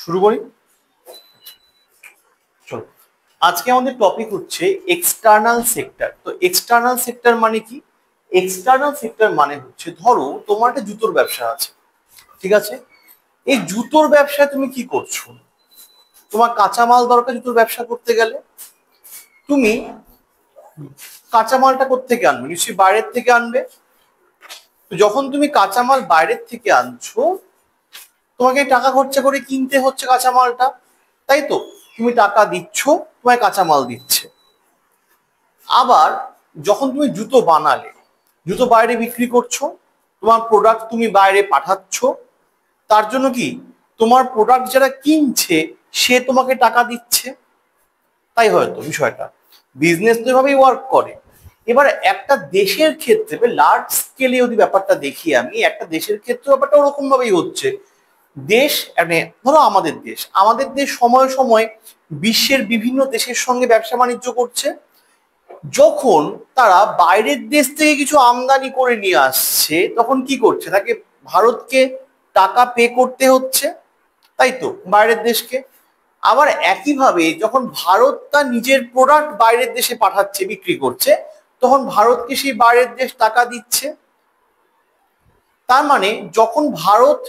শুরু করি। চলো, আজকে আমাদের টপিক হচ্ছে এক্সটার্নাল সেক্টর। তো এক্সটার্নাল সেক্টর মানে কি? এক্সটার্নাল সেক্টর মানে হচ্ছে, ধরো তোমার একটা জুতোর ব্যবসা আছে, ঠিক আছে? এই জুতোর ব্যবসায় তুমি কি করছো? তোমার কাঁচামাল দরকার জুতোর ব্যবসা করতে গেলে। তুমি কাঁচামালটা কোত্থেকে আনবে? নিশ্চয়ই বাইরের থেকে আনবে। তো যখন তুমি কাঁচামাল বাইরের থেকে আনছো, তোমাকে টাকা খরচা করে কিনতে হচ্ছে কাঁচামালটা, তাই তো? তুমি টাকা দিচ্ছ, তোমায় কাঁচামাল দিচ্ছে। আবার যখন তুমি জুতো বানালে, জুতো বাইরে বিক্রি করছো, তোমার প্রোডাক্ট তুমি বাইরে পাঠাচ্ছ, তার জন্য কি তোমার প্রোডাক্ট যারা কিনছে সে তোমাকে টাকা দিচ্ছে, তাই হয়তো বিষয়টা। বিজনেস তো এভাবেই ওয়ার্ক করে। এবার একটা দেশের ক্ষেত্রে লার্জ স্কেলে যদি ব্যাপারটা দেখি, আমি একটা দেশের ক্ষেত্রে ব্যাপারটা ওরকম ভাবেই হচ্ছে। দেশ মানে ধরো আমাদের দেশ সময় সময় বিশ্বের বিভিন্ন দেশের সঙ্গে ব্যবসা বাণিজ্য করছে। যখন তারা বাইরের দেশ থেকে কিছু আমদানি করে নিয়ে আসছে, তখন কি করছে? তাকে ভারতকে টাকা পে করতে হচ্ছে, তাই তো, বাইরের দেশকে। আবার একইভাবে যখন ভারত তার নিজের প্রোডাক্ট বাইরের দেশে পাঠাচ্ছে, বিক্রি করছে, তখন ভারতকে সেই বাইরের দেশ টাকা দিচ্ছে। তার মানে যখন ভারত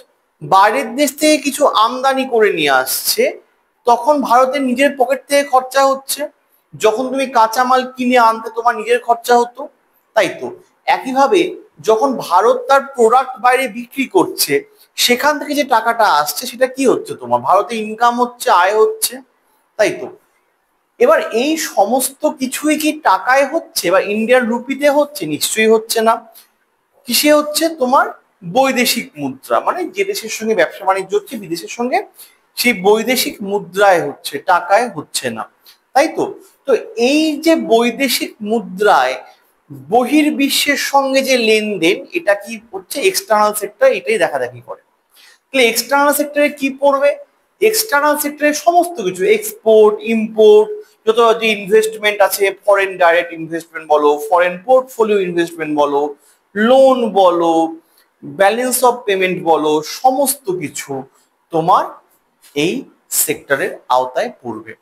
বাইরের দেশ থেকে কিছু আমদানি করে নিয়ে আসছে, তখন ভারতের নিজের পকেট থেকে খরচা হচ্ছে। যখন তুমি কাঁচামাল কিনে আনতে তোমার নিজের খরচা হতো, তাই তো। একইভাবে যখন ভারত তার প্রোডাক্ট বাইরে বিক্রি করছে, সেখান থেকে যে টাকাটা আসছে সেটা কি হচ্ছে? তোমার ভারতে ইনকাম হচ্ছে, আয় হচ্ছে, তাই তো। এবার এই সমস্ত কিছুই কি টাকায় হচ্ছে বা ইন্ডিয়ান রুপিতে হচ্ছে? নিশ্চয়ই হচ্ছে না। কিসে হচ্ছে? তোমার বৈদেশিক মুদ্রা, মানে যে দেশের সঙ্গে ব্যবসা বাণিজ্য হচ্ছে বিদেশের সঙ্গে, সেই বৈদেশিক মুদ্রায় হচ্ছে, টাকায় হচ্ছে না, তাই তো। তো এই যে বৈদেশিক মুদ্রায় বহির্বিশ্বের সঙ্গে যে লেনদেন, এটা কি হচ্ছে? এক্সটার্নাল সেক্টর এটাই দেখাদেখি করে। তাহলে এক্সটার্নাল সেক্টরে কি পড়বে? এক্সটার্নাল সেক্টরে সমস্ত কিছু, এক্সপোর্ট, ইম্পোর্ট, যত যে ইনভেস্টমেন্ট আছে, ফরেন ডাইরেক্ট ইনভেস্টমেন্ট বলো, ফরেন পোর্টফোলিও ইনভেস্টমেন্ট বলো, লোন বলো, ব্যালেন্স অফ পেমেন্ট বলো, সমস্ত কিছু তোমার এই সেক্টরের আওতায় পড়বে,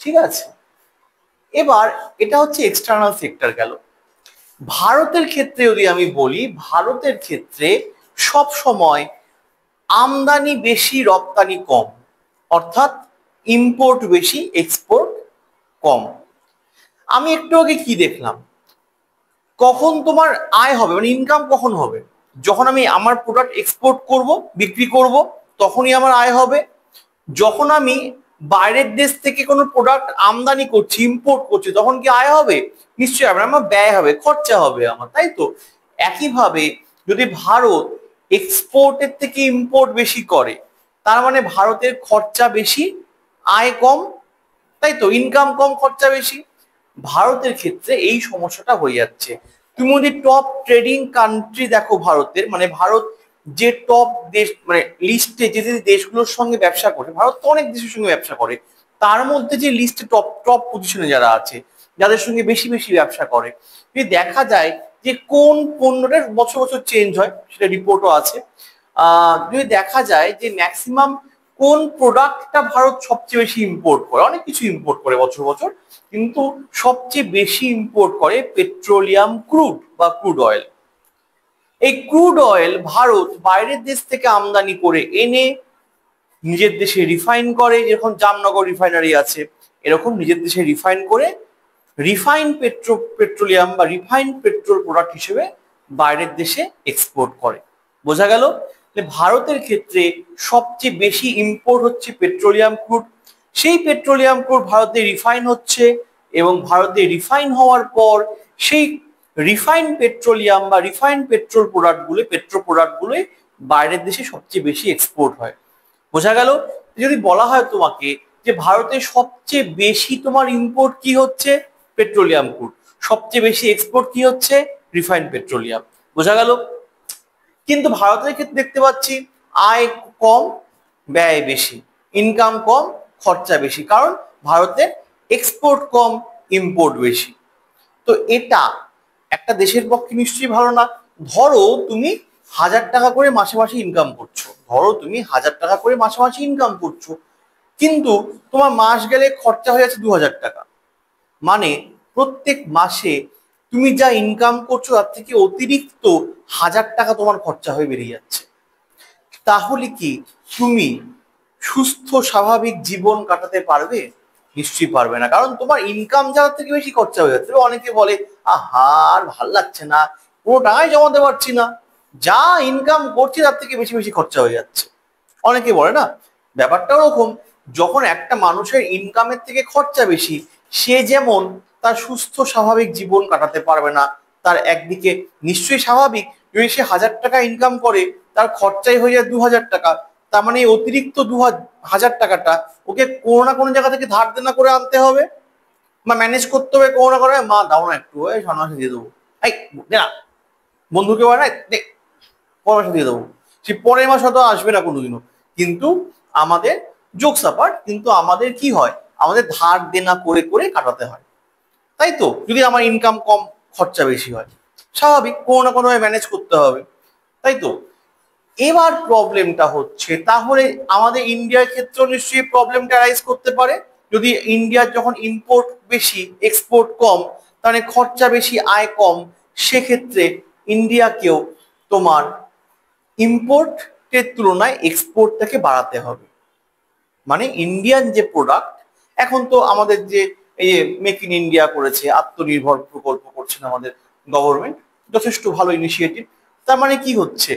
ঠিক আছে? এবার এটা হচ্ছে এক্সটার্নাল সেক্টর গেল। ভারতের ক্ষেত্রে যদি আমি বলি, ভারতের ক্ষেত্রে সব সময় আমদানি বেশি, রপ্তানি কম, অর্থাৎ ইম্পোর্ট বেশি, এক্সপোর্ট কম। আমি একটু আগে কি দেখলাম? কখন তোমার আয় হবে, মানে ইনকাম কখন হবে? যখন আমি আমার প্রোডাক্ট এক্সপোর্ট করব, বিক্রি করব, তখনই আমার আয় হবে। যখন আমি বাইরের দেশ থেকে কোনো প্রোডাক্ট আমদানি করছি, ইম্পোর্ট করছি, তখন কি আয় হবে? নিশ্চয়ই হবে না, আমার ব্যয় হবে, খরচা হবে আমার, তাই তো। একইভাবে যদি ভারত এক্সপোর্টের থেকে ইম্পোর্ট বেশি করে, তার মানে ভারতের খরচা বেশি, আয় কম, তাই তো, ইনকাম কম, খরচা বেশি। ভারতের ক্ষেত্রে এই সমস্যাটা হয়ে যাচ্ছে। তুমি যদি টপ ট্রেডিং কান্ট্রি দেখো ভারতের, মানে ভারত যে টপ দেশ, মানে লিস্টে যে যে দেশগুলোর সঙ্গে ব্যবসা করে, ভারত তো অনেক দেশের সঙ্গে ব্যবসা করে, তার মধ্যে যে লিস্টে টপ টপ পজিশনে যারা আছে, যাদের সঙ্গে বেশি বেশি ব্যবসা করে, যদি দেখা যায় যে কোন পণ্যটা বছর বছর চেঞ্জ হয়, সেটা রিপোর্টও আছে। যদি দেখা যায় যে ম্যাক্সিমাম কোন প্রোডাক্টটা ভারত সবচেয়ে বেশি ইম্পোর্ট করে, অনেক কিছু ইম্পোর্ট করে বছর বছর, কিন্তু সবচেয়ে বেশি ইম্পোর্ট করে পেট্রোলিয়াম ক্রুড বা ক্রুড অয়েল। এই ক্রুড অয়েল ভারত বাইরের দেশ থেকে আমদানি করে এনে নিজের দেশে রিফাইন করে, যেরকম জামনগর রিফাইনারি আছে, এরকম নিজের দেশে রিফাইন করে রিফাইন পেট্রোলিয়াম বা রিফাইন পেট্রোল প্রোডাক্ট হিসেবে বাইরের দেশে এক্সপোর্ট করে। বোঝা গেল? ভারতের ক্ষেত্রে সবচেয়ে বেশি ইম্পোর্ট হচ্ছে পেট্রোলিয়াম ক্রুড। সেই পেট্রোলিয়াম ক্রুড ভারতে রিফাইন হচ্ছে, এবং ভারতে রিফাইন হওয়ার পর সেই রিফাইন পেট্রোলিয়াম বা রিফাইন পেট্রোল প্রোডাক্টগুলো বাইরের দেশে সবচেয়ে বেশি এক্সপোর্ট হয়। বোঝা গেল? যদি বলা হয় তোমাকে যে ভারতে সবচেয়ে বেশি তোমার ইম্পোর্ট কি হচ্ছে? Petroleum crude. সবচেয়ে বেশি এক্সপোর্ট কি হচ্ছে? Refine petroleum. বোঝা গেল? কিন্তু ভারতের ক্ষেত্রে দেখতে পাচ্ছি আয় কম, ব্যয় বেশি, ইনকাম কম, খরচা বেশি, কারণ ভারতের এক্সপোর্ট কম, ইম্পোর্ট বেশি। তো এটা একটা দেশের পক্ষে নিশ্চয়ই ভালো না। ধরো তুমি 1000 টাকা করে মাসে মাসে ইনকাম করছো, ধরো তুমি 1000 টাকা করে মাসে মাসে ইনকাম করছো, কিন্তু তোমার মাস গেলে খরচা হয়ে যাচ্ছে 2000 টাকা। মানে প্রত্যেক মাসে তুমি যা ইনকাম করছো তার থেকে অতিরিক্ত 1000 টাকা তোমার খরচা হয়ে বেরিয়ে যাচ্ছে। তাহলে কি তুমি সুস্থ স্বাভাবিক জীবন কাটাতে পারবে? নিশ্চয়ই পারবে না, কারণ তোমার ইনকাম যাওয়ার থেকে বেশি খরচা হয়ে যাচ্ছে। অনেকে বলে আহা আর ভাল লাগছে না, কোনো টাকাই জমাতে পারছি না, যা ইনকাম করছি তার থেকে বেশি বেশি খরচা হয়ে যাচ্ছে। অনেকে বলে না, ব্যাপারটা ওরকম। যখন একটা মানুষের ইনকামের থেকে খরচা বেশি, সে যেমন তার সুস্থ স্বাভাবিক জীবন কাটাতে পারবে না। তার একদিকে নিশ্চয়ই স্বাভাবিক, যদি সে 1000 টাকা ইনকাম করে তার খরচাই হয়ে যায় 2000 টাকা, তার মানে এই অতিরিক্ত 2000 টাকাটা ওকে কোনো না কোনো জায়গা থেকে ধার দেনা করে আনতে হবে বা ম্যানেজ করতে হবে। কোনো না কোনো, মা দাও না একটু, ওই সামনে মাসে দিয়ে দেবো, এই দে না, বন্ধুকে বলে না দেখ পরের মাসে দিয়ে দেবো, সে পরের মাস হয়তো আসবে না কোনোদিনও। কিন্তু আমাদের জোকস অ্যাপার্ট, কিন্তু আমাদের কি হয়, আমাদের ধার দেনা করে করে কাটাতে হয়, তাই তো? যদি আমার ইনকাম কম খরচা বেশি হয়, স্বাভাবিক কোনো না কোনো ম্যানেজ করতে হবে, তাই তো? এবার প্রবলেমটা হচ্ছে, তাহলে আমাদের ইন্ডিয়ার ক্ষেত্রেও নিশ্চয়ই প্রবলেমটা রাইজ করতে পারে। যদি ইন্ডিয়ার যখন ইম্পোর্ট বেশি এক্সপোর্ট কম, তাহলে খরচা বেশি আয় কম, সেক্ষেত্রে ইন্ডিয়াকেও তোমার ইম্পোর্টের তুলনায় এক্সপোর্টটাকে বাড়াতে হবে। মানে ইন্ডিয়ান যে প্রোডাক্ট, এখন তো আমাদের যে এই মেক ইন ইন্ডিয়া করেছে, আত্মনির্ভর প্রকল্প করছেন আমাদের গভর্নমেন্ট, যথেষ্ট ভালো ইনিশিয়েটিভ। তার মানে কি হচ্ছে,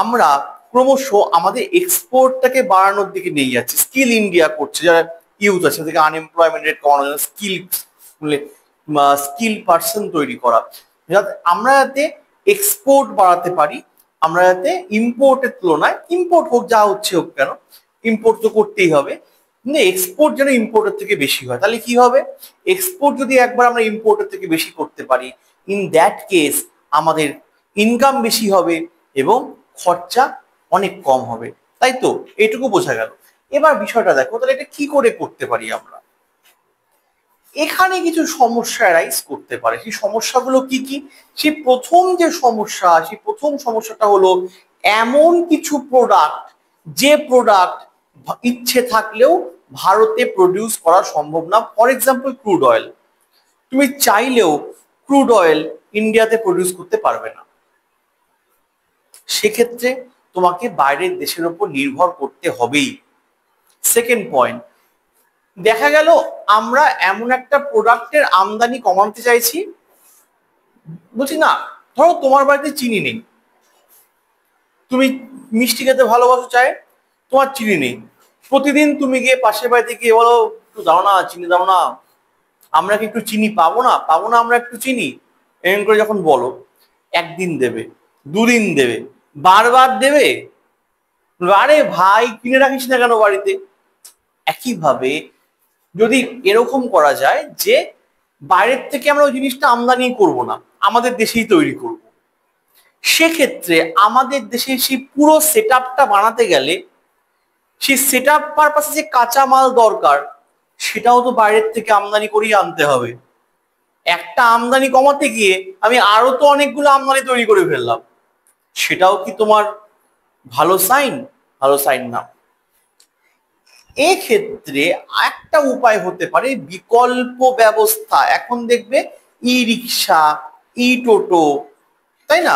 আমরা ক্রমশ আমাদের এক্সপোর্টটাকে বাড়ানোর দিকে নিয়ে যাচ্ছি। স্কিল ইন্ডিয়া করছে, যারা ইউথ আছে তাদেরকে আনএমপ্লয়মেন্ট রেট কমানোর জন্য স্কিল পার্সন তৈরি করা, যাতে আমরা যাতে এক্সপোর্ট বাড়াতে পারি, আমরা যাতে ইম্পোর্টের তুলনায়, ইম্পোর্ট হোক যা হচ্ছে হোক কেন, ইম্পোর্ট তো করতেই হবে, কিন্তু এক্সপোর্ট যেন ইম্পোর্টের থেকে বেশি হয়। তাহলে কি হবে, এক্সপোর্ট যদি একবার আমরা ইম্পোর্টের থেকে বেশি করতে পারি, ইন দ্যাট কেস আমাদের ইনকাম বেশি হবে এবং খরচা অনেক কম হবে, তাই তো? এইটুকু বোঝা গেল। এবার বিষয়টা দেখো, তাহলে এটা কি করে করতে পারি আমরা। এখানে কিছু সমস্যা রাইজ করতে পারে। সেই সমস্যাগুলো কি কি? সেই প্রথম সমস্যাটা হলো এমন কিছু প্রোডাক্ট, যে প্রোডাক্ট ইচ্ছে থাকলেও ভারতে প্রডিউস করা সম্ভব না। ফর এক্সাম্পল ক্রুড অয়েল, তুমি চাইলেও ক্রুড অয়েল ইন্ডিয়াতে প্রডিউস করতে পারবে না। সেক্ষেত্রে তোমাকে বাইরের দেশের উপর নির্ভর করতে হবেই। সেকেন্ড পয়েন্ট, দেখা গেল আমরা এমন একটা প্রোডাক্টের আমদানি কমাতে চাইছি, বলছি না, ধরো তোমার বাড়িতে চিনি নেই, তুমি মিষ্টি খেতে ভালোবাসো, চাই তোমার চিনি নেই, প্রতিদিন তুমি গিয়ে পাশের বাড়িতে গিয়ে বলো একটু দাও না, চিনি দাও না, আমরা কি একটু চিনি পাবো না, পাবো না আমরা একটু চিনি, এরকম করে যখন বলো, একদিন দেবে, দুদিন দেবে, বারবার দেবে, আরে ভাই কিনে রাখিস না কেন বাড়িতে? একইভাবে যদি এরকম করা যায় যে বাইরের থেকে আমরা ওই জিনিসটা আমদানি করব না, আমাদের দেশেই তৈরি করব, সেক্ষেত্রে আমাদের দেশে সেই পুরো সেট আপটা বানাতে গেলে সেই সেট আপ পারপাসে যে কাঁচা মাল দরকার, সেটাও তো বাইরের থেকে আমদানি করেই আনতে হবে। একটা আমদানি কমাতে গিয়ে আমি আরো তো অনেকগুলো আমদানি তৈরি করে ফেললাম, সেটাও কি তোমার ভালো সাইন? ভালো সাইন না। এক্ষেত্রে একটা উপায় হতে পারে বিকল্প ব্যবস্থা। এখন দেখবে ই রিক্সা, ই টোটো, তাই না,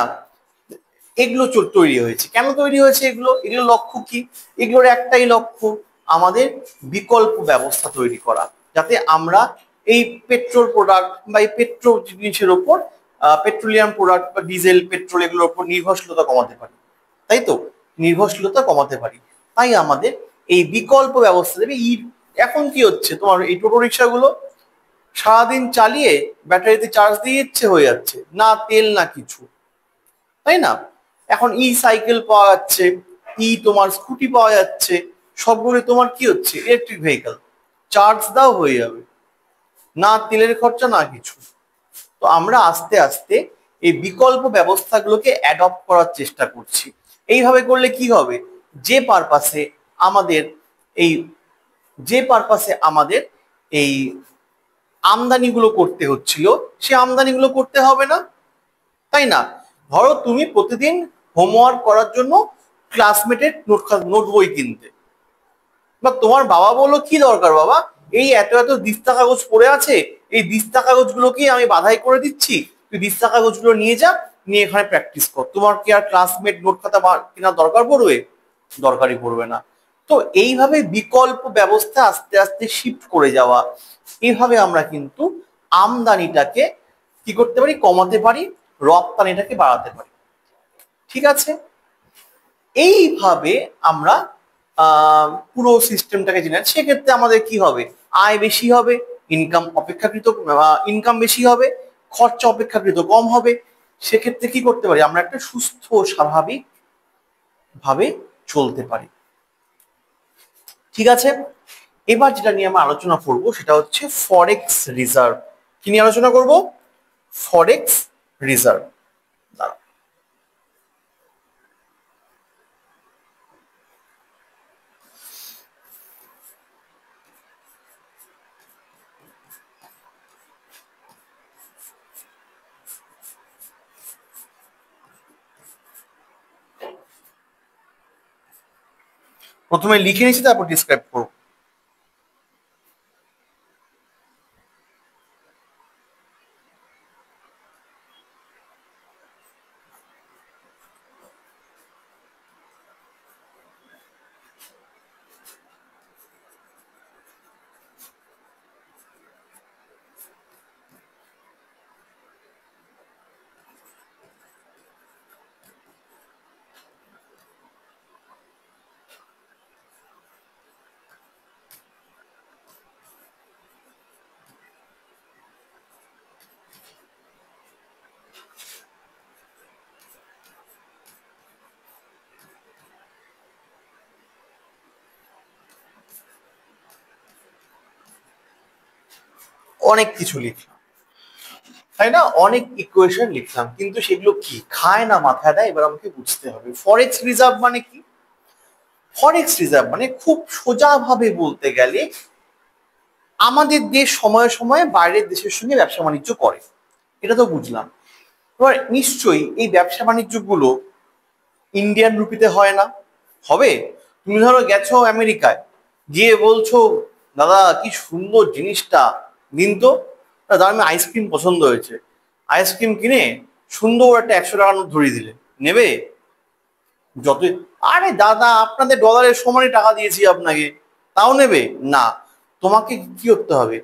এগুলো তৈরি হয়েছে। কেন তৈরি হয়েছে এগুলো? এগুলো লক্ষ্য কি? এগুলোর একটাই লক্ষ্য, আমাদের বিকল্প ব্যবস্থা তৈরি করা, যাতে আমরা এই পেট্রোল প্রোডাক্ট বা এই পেট্রোল জিনিসের ওপর, পেট্রোলিয়াম প্রোডাক্ট বা ডিজেল পেট্রোল এগুলোর ওপর নির্ভরশীলতা কমাতে পারি, তাই তো? নির্ভরশীলতা কমাতে পারি, তাই আমাদের এই বিকল্প ব্যবস্থা দেবে। এখন কি হচ্ছে, তোমার এই টোটো রিক্সাগুলো সারাদিন চালিয়ে ব্যাটারিতে চার্জ দিয়ে ইচ্ছে হয়ে যাচ্ছে, না তেল না কিছু, তাই না? এখন ই সাইকেল পাওয়া যাচ্ছে, তোমার স্কুটি পাওয়া যাচ্ছে, সবগুলো তোমার কি হচ্ছে, ইলেকট্রিক ভেহিকল, চার্জ দাও হয়ে যাবে, না তেলের খরচা না কিছু। তো আমরা আস্তে আস্তে এই বিকল্প ব্যবস্থাগুলোকে অ্যাডপ্ট করার চেষ্টা করছি। এইভাবে করলে কি হবে, যে পারপাসে আমাদের এই যে পারপাসে আমাদের এই আমদানিগুলো করতে হচ্ছিল, সে আমদানিগুলো করতে হবে না, তাই না? ধরো তুমি প্রতিদিন হোমওয়ার্ক করার জন্য ক্লাসমেটের নোট বই কিনতে, বা তোমার বাবা বললো কি দরকার বাবা, এই এত এত দিস্তা কাগজ পড়ে আছে, এই দিস্তা কাগজগুলোকে আমি বাধাই করে দিচ্ছি, তুই দিস্তা কাগজগুলো নিয়ে যা, নিয়ে এখানে প্র্যাকটিস কর। তোমার কি আর ক্লাসমেট নোট খাতা কেনার দরকার পড়বে? দরকারই পড়বে না। তো এইভাবে বিকল্প ব্যবস্থা আস্তে আস্তে শিফট করে যাওয়া, এইভাবে আমরা কিন্তু আমদানিটাকে কি করতে পারি, কমাতে পারি, রপ্তানিটাকে বাড়াতে পারি। ঠিক আছে, এইভাবে আমরা পুরো সিস্টেমটাকে জেনে, সেক্ষেত্রে আমাদের কি হবে, আয় বেশি হবে, ইনকাম বেশি হবে, খরচা অপেক্ষাকৃত কম হবে। সেক্ষেত্রে কি করতে পারি, আমরা একটা সুস্থ স্বাভাবিক ভাবে চলতে পারি। ঠিক আছে, এবার যেটা নিয়ে আমরা আলোচনা করব সেটা হচ্ছে ফরেক্স রিজার্ভ। কি নিয়ে আলোচনা করব? ফরেক্স রিজার্ভ। প্রথমে লিখে নিচ্ছি, তারপর ডিসক্রাইব করব। অনেক কিছু লিখলাম, তাই না, অনেক ইকুয়েশন লিখলাম, কিন্তু সেগুলো কি খায় না মাথায় দেয়, এবার আমাকে বুঝতে হবে ফরেক্স রিজার্ভ মানে কি। ফরেক্স রিজার্ভ মানে খুব সোজাভাবে বলতে গেলে আমাদের দেশ সময়ে সময়ে বাইরের দেশের সঙ্গে ব্যবসা বাণিজ্য করে, এটা তো বুঝলাম। এবার নিশ্চয়ই এই ব্যবসা বাণিজ্য গুলো ইন্ডিয়ান রুপিতে হয় না, হবে? তুমি ধরো গেছো আমেরিকায়, গিয়ে বলছো দাদা কি সুন্দর জিনিসটা দিন তো, দাদা আমি আইসক্রিম পছন্দ হয়েছে, আইসক্রিম কিনে সুন্দর একটা 100 টাকার নোট ধরিয়ে দিলে, নেবে? যতই, আরে দাদা আপনাদের ডলারের সমানই টাকা দিয়েছি আপনাকে, তাও নেবে না? তোমাকে কি করতে হবে,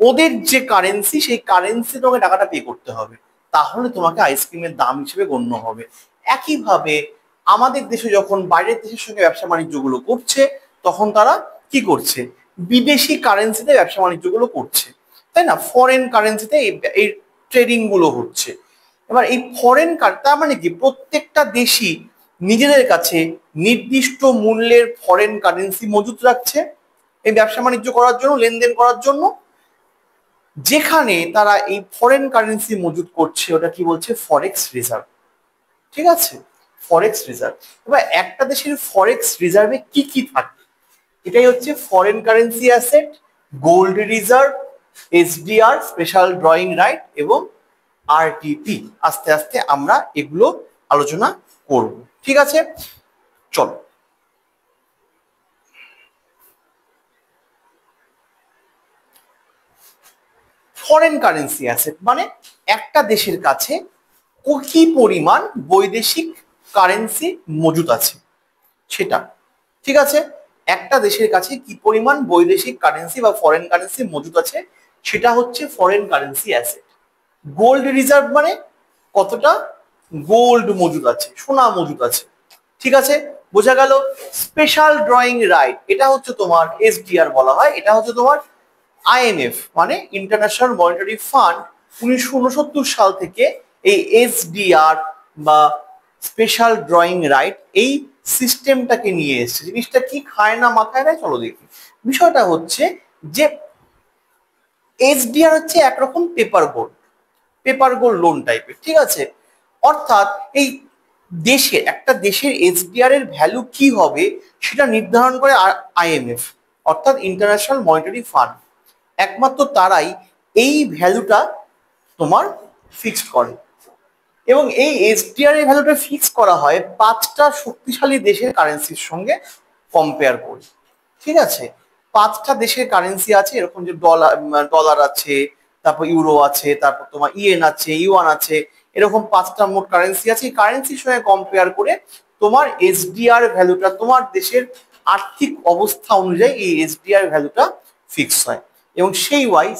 ওদের যে কারেন্সি সেই কারেন্সি তোমাকে টাকাটা পে করতে হবে, তাহলে তোমাকে আইসক্রিমের দাম হিসেবে গণ্য হবে। একইভাবে আমাদের দেশে যখন বাইরের দেশের সঙ্গে ব্যবসা বাণিজ্য গুলো করছে, তখন তারা কি করছে, বিদেশি কারেন্সিতে ব্যবসা বাণিজ্য গুলো করছে, তাই না, ফরেন কারেন্সিতে এই ট্রেডিং গুলো হচ্ছে। এবার এই ফরেন তার মানে কি, প্রত্যেকটা দেশই নিজেদের কাছে নির্দিষ্ট মূল্যের ফরেন কারেন্সি মজুত রাখছে এই ব্যবসা বাণিজ্য করার জন্য, লেনদেন করার জন্য। যেখানে তারা এই ফরেন কারেন্সি মজুত করছে ওটা কি বলছে, ফরেক্স রিজার্ভ। ঠিক আছে, ফরেক্স রিজার্ভ। এবার একটা দেশের ফরেক্স রিজার্ভে কি কি থাকে, এটাই হচ্ছে foreign currency asset, gold reserve, SDR special drawing right এবং আরটিপি। আস্তে আস্তে আমরা এগুলো আলোচনা করব। ঠিক আছে, চলো। ফরেন কারেন্সি অ্যাসেট মানে একটা দেশের কাছে কি পরিমাণ বৈদেশিক কারেন্সি মজুত আছে সেটা। ঠিক আছে, একটা দেশের কাছে কি পরিমাণ বৈদেশিক কারেন্সি বা ফরেন কারেন্সি মজুত আছে সেটা হচ্ছে foreign currency asset. Gold reserve মানে কতটা গোল্ড মজুদ আছে, সোনা মজুদ আছে। ঠিক আছে, বোঝা গেল। স্পেশাল ড্রয়িং রাইট, এটা হচ্ছে তোমার এসডিআর বলা হয়, এটা হচ্ছে তোমার আইএমএফ মানে ইন্টারন্যাশনাল মনিটারি ফান্ড 1969 সাল থেকে এই এসডিআর বা স্পেশাল ড্রয়িং রাইট এই সিস্টেমটাকে নিয়ে এসছে। জিনিসটা কি খায় না মাথায় দেয়, চলো দেখি। বিষয়টা হচ্ছে যে এসডিআর হচ্ছে একরকম পেপার গোল্ড লোন টাইপের। ঠিক আছে, অর্থাৎ এই দেশের একটা দেশের এসডিআর এর ভ্যালু কি হবে সেটা নির্ধারণ করে আইএমএফ অর্থাৎ ইন্টারন্যাশনাল মনিটারি ফান্ড। একমাত্র তারাই এই ভ্যালুটা তোমার ফিক্সড করে, এবং এই এসডিআর এর ভ্যালুটা ফিক্স করা হয় 5টা শক্তিশালী দেশের কারেন্সির সঙ্গে কম্পেয়ার করি, ঠিক আছে? 5টা দেশের কারেন্সি আছে এরকম, যে ডলার আছে, তারপর ইউরো আছে, তারপর তোমার ইয়েন আছে, ইউয়ান আছে, এরকম 5টা মোট কারেন্সি আছে। এই কারেন্সির সঙ্গে কম্পেয়ার করে তোমার এসডিআর ভ্যালুটা, তোমার দেশের আর্থিক অবস্থা অনুযায়ী এই এসডিআর ভ্যালুটা ফিক্স হয়। এবং সেই ওয়াইজ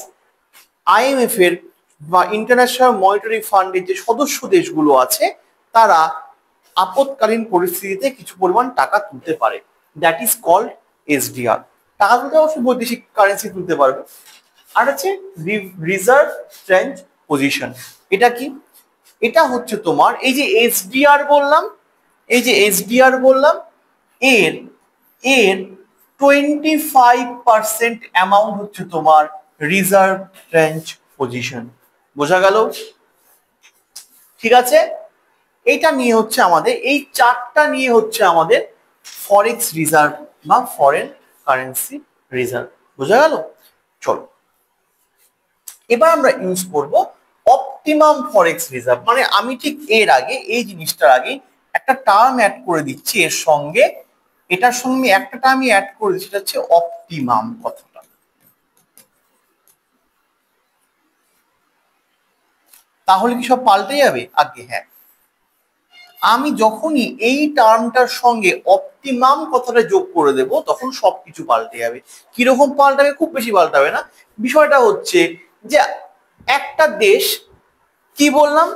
আইএমএফ এর বা ইন্টারন্যাশনাল মনিটারি ফান্ডের যে সদস্য দেশগুলো আছে তারা আপৎকালীন পরিস্থিতিতে কিছু পরিমাণ টাকা তুলতে পারে, দ্যাট ইজ কল্ড এসডিআর। টাকা তুলতে অবশ্যই বৈদেশিক কারেন্সি তুলতে পারবে। আর আছে রিজার্ভ ট্রেঞ্চ পজিশন। এটা কি? এটা হচ্ছে তোমার এই যে এসডিআর বললাম, এই যে এসডিআর বললাম, এর এর 25% অ্যামাউন্ট হচ্ছে তোমার রিজার্ভ ট্রেঞ্চ পজিশন। বোঝা গেল? ঠিক আছে, এইটা নিয়ে হচ্ছে আমাদের, এই চারটা নিয়ে হচ্ছে আমাদের ফরেক্স রিজার্ভ বা ফরেন কারেন্সি রিজার্ভ। বোঝা গেল? চলো এবার আমরা ইউজ করব অপটিমাম ফরেক্স রিজার্ভ। মানে আমি ঠিক এর আগে, এই জিনিসটার আগে একটা টার্ম অ্যাড করে দিচ্ছি এর সঙ্গে, এটার সঙ্গে একটা টার্ম আমি অ্যাড করে দিচ্ছি, সেটা হচ্ছে অপটিমাম কথাটা। তাহলে কি সব পাল্টে যাবে? আগে হ্যাঁ, আমি যখনই এই টার্মটার সঙ্গে অপটিমাম কথাটা যোগ করে দেব তখন সবকিছু পাল্টে যাবে। কিরকম পাল্টাবে? খুব বেশি পাল্টাবে না। বিষয়টা হচ্ছে যে একটা দেশ, কি বললাম,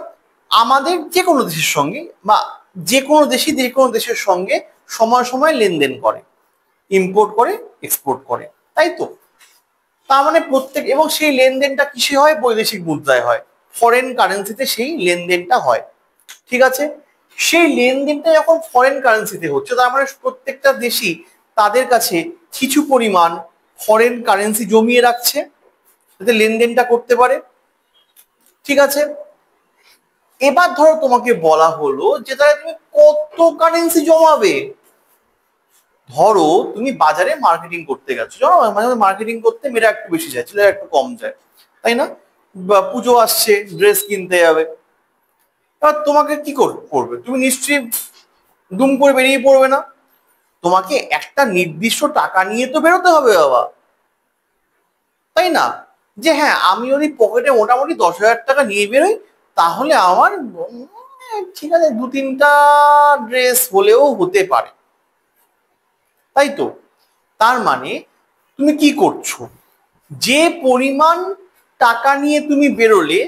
আমাদের যে কোনো দেশের সঙ্গে বা যে কোনো দেশই যে কোনো দেশের সঙ্গে সময় সময় লেনদেন করে, ইম্পোর্ট করে, এক্সপোর্ট করে, তাই তো? তার মানে প্রত্যেক, এবং সেই লেনদেনটা কিসে হয়? বৈদেশিক মুদ্রায় হয়, ফরেন কারেন্সিতে সেই লেনদেনটা হয়, ঠিক আছে? সেই লেনদেনটা যখন ফরেন কারেন্সিতে হচ্ছে, তার মানে প্রত্যেকটা দেশই তাদের কাছে কিছু পরিমাণ ফরেন কারেন্সি জমিয়ে রাখছে যাতে লেনদেনটা করতে পারে, ঠিক আছে? এবার ধরো তোমাকে বলা হলো যে তাহলে তুমি কত কারেন্সি জমাবে। ধরো তুমি বাজারে মার্কেটিং করতে গেছো, জানো মাঝে মাঝে মার্কেটিং করতে মেয়েরা একটু বেশি যায়, ছেলেরা একটু কম যায়, তাই না? বা পুজো আসছে, ড্রেস কিনতে যাবে, এবার তোমাকে কি করবে? তুমি নিশ্চয়ই দুম করে বেরিয়ে পড়বে না, তোমাকে একটা নির্দিষ্ট টাকা নিয়ে তো বেরোতে হবে বাবা, তাই না? যে হ্যাঁ, আমি যদি পকেটে মোটামুটি 10,000 টাকা নিয়ে বেরোই তাহলে আমার ঠিক আছে 2-3টা ড্রেস হলেও হতে পারে, তাই তো? তার মানে তুমি কি করছো? যে পরিমাণ টাকা নিয়ে তুমি বেরোলে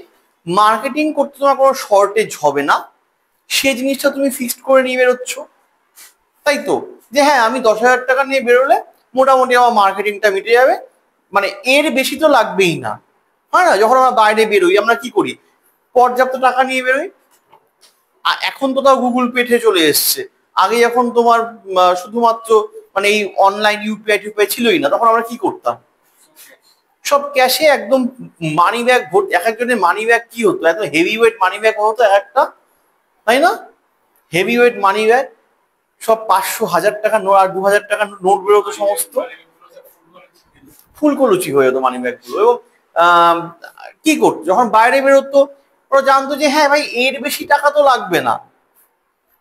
মার্কেটিং করতে তোমার কোনো শর্টেজ হবে না, সে জিনিসটা তুমি ফিক্সড করে নিয়ে বেরোচ্ছ, তাই তো? যে হ্যাঁ, আমি 10,000 টাকা নিয়ে বেরোলে মোটামুটি আমার মার্কেটিংটা মিটে যাবে, মানে এর বেশি তো লাগবেই না, হয় না? যখন আমরা বাইরে বেরোই আমরা কি করি? পর্যাপ্ত টাকা নিয়ে বেরোই। আর এখন তো তাও গুগল পে চলে এসছে, আগে যখন তোমার শুধুমাত্র মানে এই অনলাইন ইউপিআই টুপিআই ছিলই না, তখন আমরা কি করতাম? সব ক্যাশে একদম, মানি ব্যাগ ভর্তি, এক একজনের মানি ব্যাগ কি হতো, এত হেভি ওয়েট মানি ব্যাগ হতো এক একটা, তাই না? হেভি ওয়েট মানি ব্যাগ, সব 500, 1,000 টাকা নোট আর 2,000 টাকা নোট বেরোতো, সমস্ত ফুলকলুচি হয়ে যেত মানি ব্যাগ গুলো। এবং কি করতো যখন বাইরে বেরোতো, ওরা জানতো যে হ্যাঁ ভাই এর বেশি টাকা তো লাগবে না,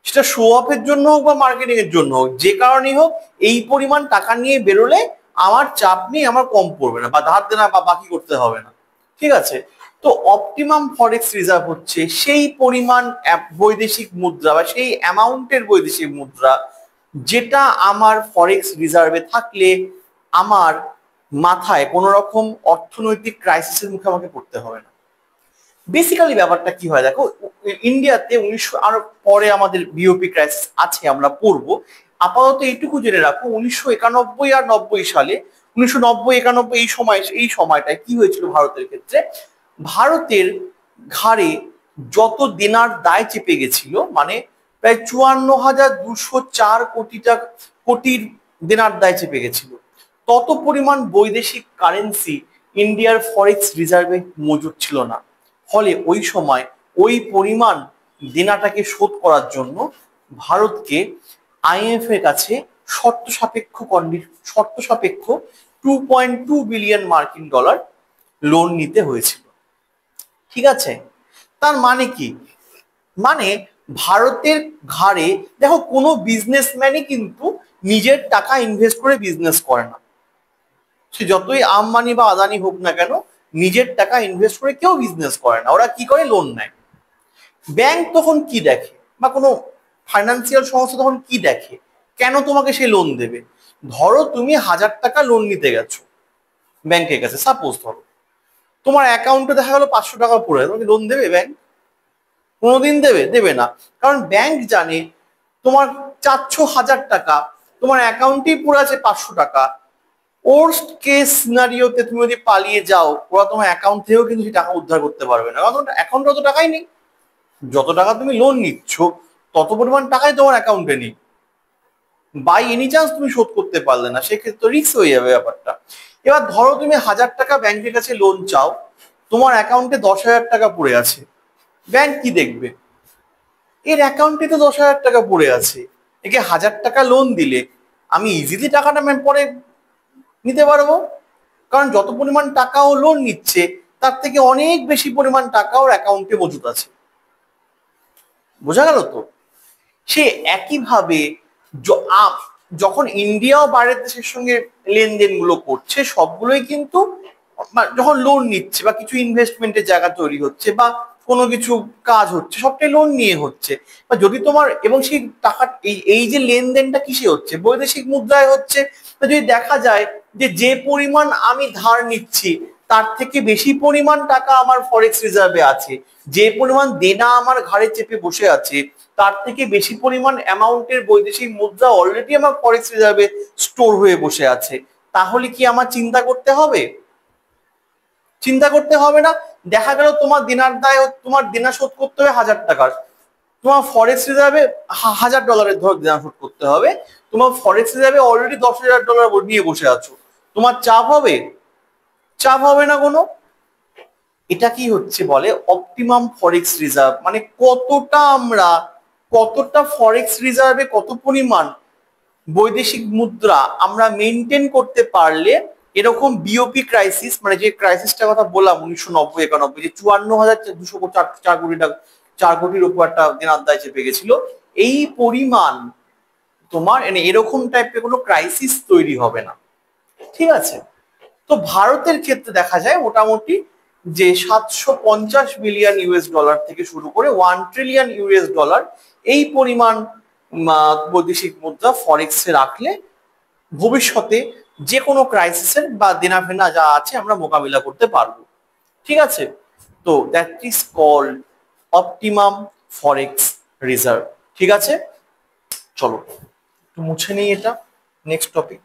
সেটা শো অফের জন্য হোক বা মার্কেটিং এর জন্য হোক, যে কারণেই হোক এই পরিমাণ টাকা নিয়ে বেরোলে আমার চাপ নেই, আমার কম পড়বে না বা ধার দেনা বা বাকি করতে হবে না, ঠিক আছে? তো অপটিমাম ফরেক্স রিজার্ভ হচ্ছে সেই পরিমাণ বৈদেশিক মুদ্রা বা সেই অ্যামাউন্টের বৈদেশিক মুদ্রা যেটা আমার ফরেক্স রিজার্ভে থাকলে আমার মাথায় কোনো রকম অর্থনৈতিক ক্রাইসিসের মুখে আমাকে পড়তে হবে না। বেসিক্যালি ব্যাপারটা কি হয় দেখো, ইন্ডিয়াতে 1900 আর পরে আমাদের বিওপি ক্রাইসিস আছে, আমরা পড়বো। আপাতত এইটুকু জেনে রাখো, 1991 আর 90 সালে, 1990-91 এই সময়টায় কি হয়েছিল ভারতের ক্ষেত্রে, ভারতের ঘাড়ে যত দেনার দায় চেপে গেছিল, মানে প্রায় 54,204 কোটির দেনার দায় চেপে গেছিল, তত পরিমাণ বৈদেশিক কারেন্সি ইন্ডিয়ার ফরেক্স রিজার্ভে মজুদ ছিল না। ফলে ওই সময় ওই পরিমাণ দেনাটাকে শোধ করার জন্য ভারতকে আইএমএফ এর কাছে শর্ত সাপেক্ষ 2.2 বিলিয়ন মার্কিন ডলার লোন নিতে হয়েছিল, ঠিক আছে? তার মানে কি? মানে ভারতের ঘাড়ে দেখো, কোনো বিজনেসম্যানই কিন্তু নিজের টাকা ইনভেস্ট করে বিজনেস করে না। সে যতই আম্বানি বা আদানি হোক না কেন, নিজের টাকা ইনভেস্ট করে কেউ বিজনেস করে না। ওরা কি করে? লোন নেয়। ব্যাংক তখন কি দেখে, বা কোনো ফাইন্যান্সিয়াল সংস্থা তখন কি দেখে, কেন তোমাকে সে লোন দেবে? ধরো তুমি 1,000 টাকা লোন নিতে গেছো ব্যাংকের কাছে, সাপোজ ধরো তোমার অ্যাকাউন্টে দেখা গেলো 500 টাকা পড়ে, তোমাকে লোন দেবে ব্যাংক? কোনোদিন দেবে? দেবে না। কারণ ব্যাংক জানে তোমার চাচ্ছ 1,000 টাকা, তোমার অ্যাকাউন্টেই পড়ে আছে 500 টাকা। ওর্স্ট কেস সিনারিওতে তুমি যদি পালিয়ে যাও, ওরা তোমার অ্যাকাউন্ট থেকেও কিন্তু সেই টাকা উদ্ধার করতে পারবে না, কারণ তোমার অ্যাকাউন্টে অত টাকাই নেই। যত টাকা তুমি লোন নিচ্ছ তত পরিমাণ টাকাই তোমার অ্যাকাউন্টে নেই। বাই এনি চান্স তুমি শোধ করতে পারলে না, সেক্ষেত্রে রিস্ক হয়ে যাবে ব্যাপারটা। এবার ধরো তুমি 1,000 টাকা ব্যাংকের কাছে লোন চাও, তোমার অ্যাকাউন্টে 10,000 টাকা পড়ে আছে। ব্যাংক কি দেখবে? এর অ্যাকাউন্টে তো 10,000 টাকা পড়ে আছে, একে 1,000 টাকা লোন দিলে আমি ইজিলি টাকাটা পরে নিতে পারবো। কারণ যত পরিমাণ টাকা ও লোন নিচ্ছে তার থেকে অনেক বেশি পরিমাণ টাকা ওর অ্যাকাউন্টে মজুদ আছে। বোঝা গেল তো? সে একইভাবে যখন ইন্ডিয়া ও বাইরের দেশের সঙ্গে লেনদেন গুলো করছে, সবগুলোই কিন্তু যখন লোন নিচ্ছে বা কিছু ইনভেস্টমেন্টের জায়গা তৈরি হচ্ছে বা কোনো কিছু কাজ হচ্ছে, সবটাই লোন নিয়ে হচ্ছে। বা যদি তোমার, এবং সেই টাকা এই যে লেনদেনটা কিসে হচ্ছে? বৈদেশিক মুদ্রায় হচ্ছে। যদি দেখা যায় যে যে পরিমাণ আমি ধার নিচ্ছি তার থেকে বেশি পরিমাণ টাকা আমার ফরেক্স রিজার্ভে আছে, যে পরিমাণ দেনা আমার ঘাড়ে চেপে বসে আছে তার থেকে বেশি পরিমাণ অ্যামাউন্টের বৈদেশিক মুদ্রা অলরেডি আমার ফরেক্স রিজার্ভে স্টোর হয়ে বসে আছে, তাহলে কি আমার চিন্তা করতে হবে? চিন্তা করতে হবে না। দেখা গেল তোমার দেনার দায়, তোমার দেনা শোধ করতে হবে 1,000 টাকার, তোমার ফরেক্স রিজার্ভে $1,000 ধর দেনা শোধ করতে হবে, তোমার ফরেক্স রিজার্ভে অলরেডি $10,000 নিয়ে বসে আছো, তোমার চাপ হবে? চাপ হবে না কোনো। এটা কি হচ্ছে বলে অপটিমাম ফরেক্স রিজার্ভ, মানে কতটা ফরেক্স রিজার্ভে কত পরিমাণ বৈদেশিক মুদ্রা আমরা মেনটেন করতে পারলে এরকম বিওপি ক্রাইসিস, মানে যে ক্রাইসিসটার কথা বললাম 1990-91, যে 54,204 কোটি টাকা, 4 কোটির উপর একটা দেনার দায় চেপে গেছিল, এই পরিমাণ তোমার এরকম টাইপের কোনো ক্রাইসিস তৈরি হবে না। ঠিক আছে? তো ভারতের ক্ষেত্রে দেখা যায় মোটামুটি যে 750 বিলিয়ন US ডলার থেকে শুরু করে 1 ট্রিলিয়ন US ডলার এই পরিমাণ বৈদেশিক মুদ্রা ফরেক্সে রাখলে ভবিষ্যতে যে কোনো ক্রাইসিসের বা দেনা ফেনা যা আছে আমরা মোকাবিলা করতে পারবো। ঠিক আছে? তো that is called optimum forex reserve. ঠিক আছে, চলো একটু মুছে নিই এটা। Next topic.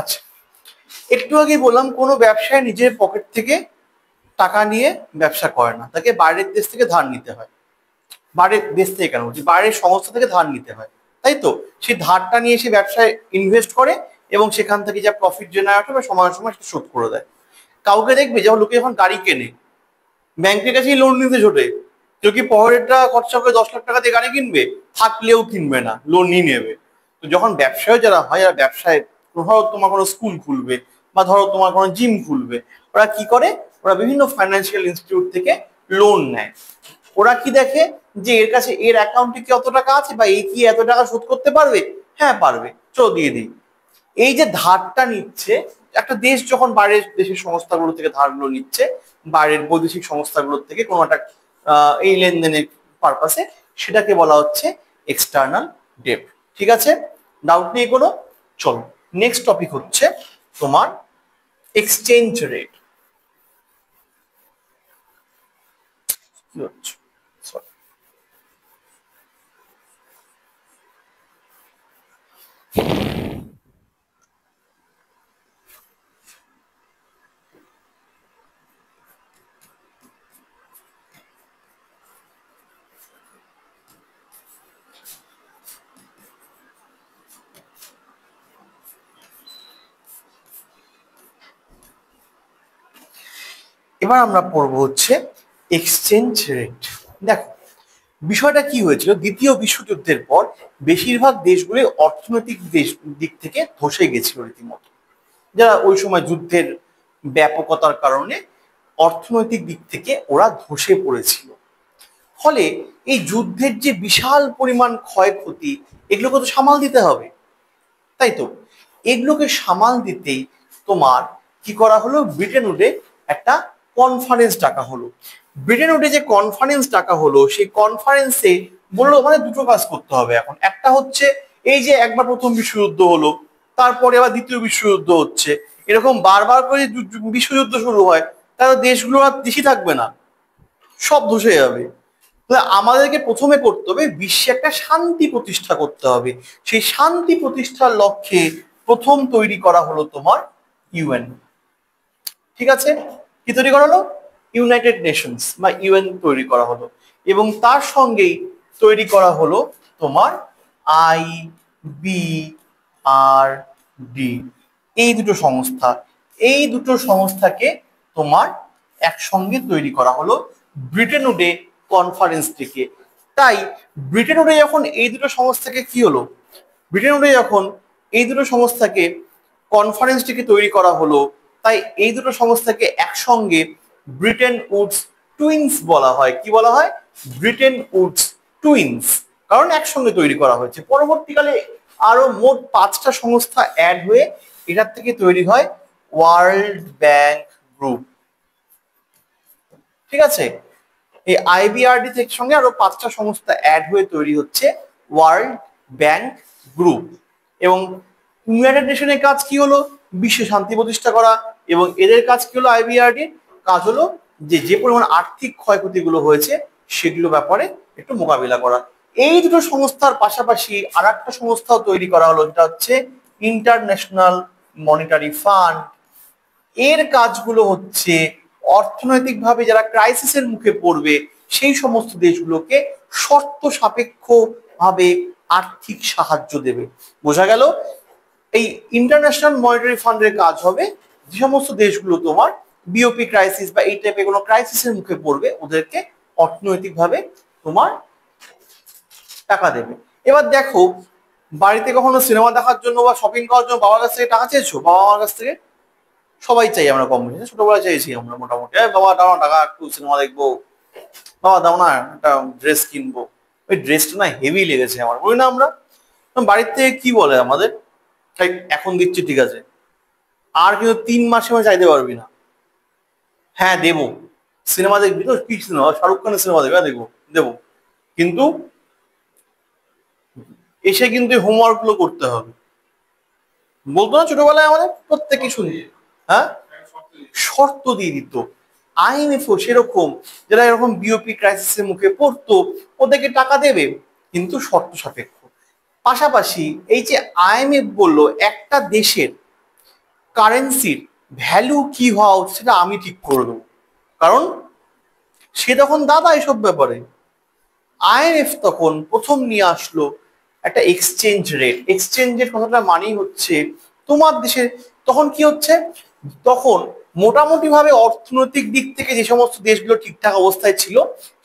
আচ্ছা, একটু আগে বললাম কোনো ব্যবসায় নিজের পকেট থেকে টাকা নিয়ে ব্যবসা করে না, তাকে বাইরের দেশ থেকে ধার নিতে হয়। বাইরের দেশ থেকে কেন বলছি, বাইরের সংস্থা থেকে ধার নিতে হয়, তাই তো? সেই ধারটা নিয়ে সে ব্যবসায় ইনভেস্ট করে এবং সেখান থেকে যা প্রফিট জেনারেট হবে সময় সময় সেটা শোধ করে দেয়। কাউকে দেখবে যেমন লোকে যখন গাড়ি কেনে ব্যাংকের কাছেই লোন নিতে ছোটে, কেউ কি পকেটের টাকা খরচা করে 10 লাখ টাকা দিয়ে গাড়ি কিনবে? থাকলেও কিনবে না, লোন নিয়ে নেবে। তো যখন ব্যবসায় যারা হয়, যারা ব্যবসায়, ধরো তোমার কোনো স্কুল খুলবে বা ধরো তোমার কোনো জিম খুলবে, ওরা কি করে? ওরা বিভিন্ন ফাইন্যান্সিয়াল ইনস্টিটিউট থেকে লোন নেয়। ওরা কি দেখে যে এর কাছে, এর অ্যাকাউন্টে কি অত টাকা আছে বা এই কি এত টাকা শোধ করতে পারবে? হ্যাঁ পারবে, চলো দিয়ে দিই। এই যে ধারটা নিচ্ছে, একটা দেশ যখন বাইরের দেশের সংস্থাগুলো থেকে ধারগুলো নিচ্ছে, বাইরের বৈদেশিক সংস্থাগুলোর থেকে কোনো একটা এই লেনদেনের পারপাসে, সেটাকে বলা হচ্ছে এক্সটার্নাল ডেট। ঠিক আছে, ডাউট নেই কোনো? চলো নেক্সট টপিক হচ্ছে তোমার এক্সচেঞ্জ রেট। কি হচ্ছে? Sorry. এবার আমরা পড়বো হচ্ছে এক্সচেঞ্জ রেট। দেখো বিষয়টা কি হয়েছিল, দ্বিতীয় বিশ্বযুদ্ধের পর বেশিরভাগ দেশগুলি অর্থনৈতিক দিক থেকে ধসে গেছিল রীতিমতো, যারা ওই সময় যুদ্ধের ব্যাপকতার কারণে অর্থনৈতিক দিক থেকে ওরা ধসে পড়েছিল। ফলে এই যুদ্ধের যে বিশাল পরিমাণ ক্ষয়ক্ষতি, এগুলোকে তো সামাল দিতে হবে, তাই তো? এগুলোকে সামাল দিতেই তোমার কি করা হলো, ব্রিটেন উডে একটা কনফারেন্স ডাকা হলো। ব্রিটেন উডে যে কনফারেন্স ডাকা হলো, সেই কনফারেন্সে বললো মানে দুটো কাজ করতে হবে এখন। একটা হচ্ছে এই যে একবার প্রথম বিশ্বযুদ্ধ হলো, তারপরে আবার দ্বিতীয় বিশ্বযুদ্ধ হচ্ছে, এরকম বারবার করে বিশ্বযুদ্ধ শুরু হয়, তাহলে দেশগুলো আর দেশই থাকবে না, সব ধসে যাবে। আমাদেরকে প্রথমে করতে হবে বিশ্বে একটা শান্তি প্রতিষ্ঠা করতে হবে। সেই শান্তি প্রতিষ্ঠার লক্ষ্যে প্রথম তৈরি করা হলো তোমার ইউএন। ঠিক আছে, কি তৈরি করা হলো? ইউনাইটেড নেশনস বা ইউএন তৈরি করা হলো, এবং তার সঙ্গেই তৈরি করা হলো তোমার IBRD। এই দুটো সংস্থা, এই দুটো সংস্থাকে তোমার একসঙ্গে তৈরি করা হলো ব্রিটেন উডে কনফারেন্স থেকে। তাই ব্রিটেন উডে যখন এই দুটো সংস্থাকে কি হলো, ব্রিটেন উডে যখন এই দুটো সংস্থাকে কনফারেন্সটিকে তৈরি করা হলো, তাই এই দুটো সংস্থাকে একসঙ্গে ব্রিটেন উডস টুইন্স বলা হয়। কি বলা হয়? ব্রিটেন উডস টুইন্স, কারণ একসঙ্গে তৈরি করা হয়েছে। পরবর্তীকালে আরো মোট 5টা সংস্থা অ্যাড হয়ে এটার থেকে তৈরি হয় ওয়ার্ল্ড ব্যাংক গ্রুপ। ঠিক আছে, এই IBRD থেকে সঙ্গে আরো 5টা সংস্থা অ্যাড হয়ে তৈরি হচ্ছে ওয়ার্ল্ড ব্যাংক গ্রুপ। এবং ইউনাইটেড নেশনের কাজ কি হলো? বিশ্বে শান্তি প্রতিষ্ঠা করা। এবং এদের কাজ কি হলো? IBRD কাজ হলো যে পরিমাণ আর্থিক ক্ষয়ক্ষতিগুলো হয়েছে সেগুলো ব্যাপারে একটু মোকাবিলা করা। এই দুটো সংস্থার পাশাপাশি আর একটা সংস্থাও তৈরি করা হলো, যেটা হচ্ছে ইন্টারন্যাশনাল মনিটারি ফান্ড। এর কাজগুলো হচ্ছে অর্থনৈতিকভাবে যারা ক্রাইসিসের মুখে পড়বে সেই সমস্ত দেশগুলোকে শর্ত সাপেক্ষ ভাবে আর্থিক সাহায্য দেবে। বোঝা গেল? এই ইন্টারন্যাশনাল মনিটারি ফান্ডের কাজ হবে যে সমস্ত দেশগুলো তোমার বিওপি ক্রাইসিস বা এই টাইপের কোনো ক্রাইসিসের মুখে পড়বে, ওদেরকে অর্থনৈতিকভাবে তোমার টাকা দেবে। এবার দেখো, বাড়িতে কখনো সিনেমা দেখার জন্য বা শপিং করার জন্য বাবার কাছ থেকে টাকা চেয়েছো? বাবা মার কাছ থেকে সবাই চাই আমরা, কম বেশি ছোটবেলায় চাইছি আমরা মোটামুটি, বাবা দাও না টাকা, একটু সিনেমা দেখবো, বাবা দাও না একটা ড্রেস কিনবো। ওই ড্রেসটা না হেভি লেগেছে আমার, বলি না আমরা? বাড়ির থেকে কি বলে আমাদের, এখন দিচ্ছি ঠিক আছে, আর কিন্তু 3 মাসে মানে চাইতে পারবি না। হ্যাঁ দেবো। সিনেমা দেখবি তো? কি সিনেমা? শাহরুখ খানের সিনেমা দেখবি? দেখবো, দেবো, কিন্তু এসে কিন্তু হোমওয়ার্ক গুলো করতে হবে। বলতো না ছোটবেলায় আমাদের প্রত্যেকে শুনি, হ্যাঁ শর্ত দিয়ে দিত। IMFও সেরকম, যারা এরকম বিওপি ক্রাইসিসের মুখে পড়তো ওদেরকে টাকা দেবে, কিন্তু শর্ত সাপেক্ষ। পাশাপাশি এই যে IMF বললো একটা দেশের কারেন্সির ভ্যালু কি হওয়া উচিত সেটা আমি ঠিক করে দেবো, কারণ সে তখন দাদা এসব ব্যাপারে। IMF তখন প্রথম নিয়ে আসলো একটা এক্সচেঞ্জ রেট। এক্সচেঞ্জের কথাটা মানেই হচ্ছে তোমার দেশের তখন কি হচ্ছে, তখন মোটামুটি ভাবে অর্থনৈতিক দিক থেকে যে সমস্ত দেশগুলো ঠিকঠাক অবস্থায় ছিল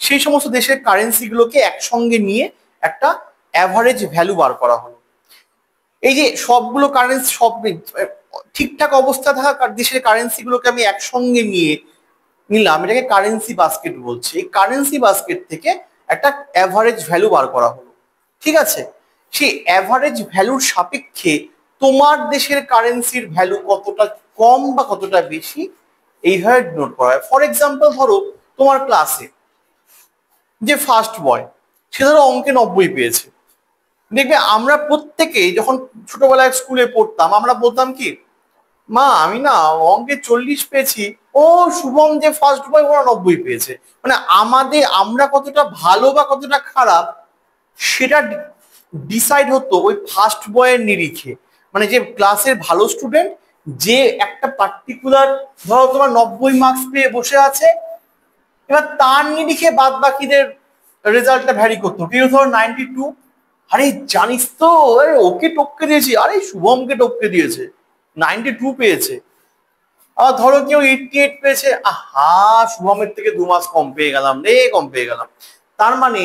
সেই সমস্ত দেশের কারেন্সি গুলোকে একসঙ্গে নিয়ে একটা অ্যাভারেজ ভ্যালু বার করা হলো। এই যে সবগুলো কারেন্সি সব ঠিকঠাক অবস্থায় থাকা দেশের কারেন্সি গুলোকে আমি একসঙ্গে নিলাম, এটাকে কারেন্সি বাস্কেট বলছি। এই কারেন্সি বাস্কেট থেকে একটা অ্যাভারেজ ভ্যালু বার করা হলো। ঠিক আছে, সেই অ্যাভারেজ ভ্যালুর সাপেক্ষে তোমার দেশের কারেন্সির ভ্যালু কতটা কম বা কতটা বেশি এইভাবে নোট করা হয়। ফর এক্সাম্পল ধরো তোমার ক্লাসে যে ফার্স্ট বয় সে ধরো অঙ্কে 90 পেয়েছে। দেখবে আমরা প্রত্যেকেই যখন ছোটবেলায় স্কুলে পড়তাম আমরা বলতাম কি, মা আমি না অঙ্কে 40 পেয়েছি, ও শুভম যে ফার্স্ট বয় ওরা 90 পেয়েছে। মানে আমরা কতটা ভালো বা কতটা খারাপ সেটা ডিসাইড হতো ওই ফার্স্ট বয়ের নিরিখে। মানে যে ক্লাসের ভালো স্টুডেন্ট, যে একটা পার্টিকুলার ধরো তোমার 90 মার্কস পেয়ে বসে আছে, এবার তার নিরিখে বাদ বাকিদের রেজাল্টটা ভ্যারি করতো। কেউ ধরো 92, আরে জানিস তো ওকে টপকে দিয়েছি, আরে শুভমকে টপকে দিয়েছে, 92 পেয়েছে। আবার ধরো কেউ 88 পেয়েছে, আহা শুভমের থেকে 2 মাস কম পেয়ে গেলাম রে, কম পেয়ে গেলাম। তার মানে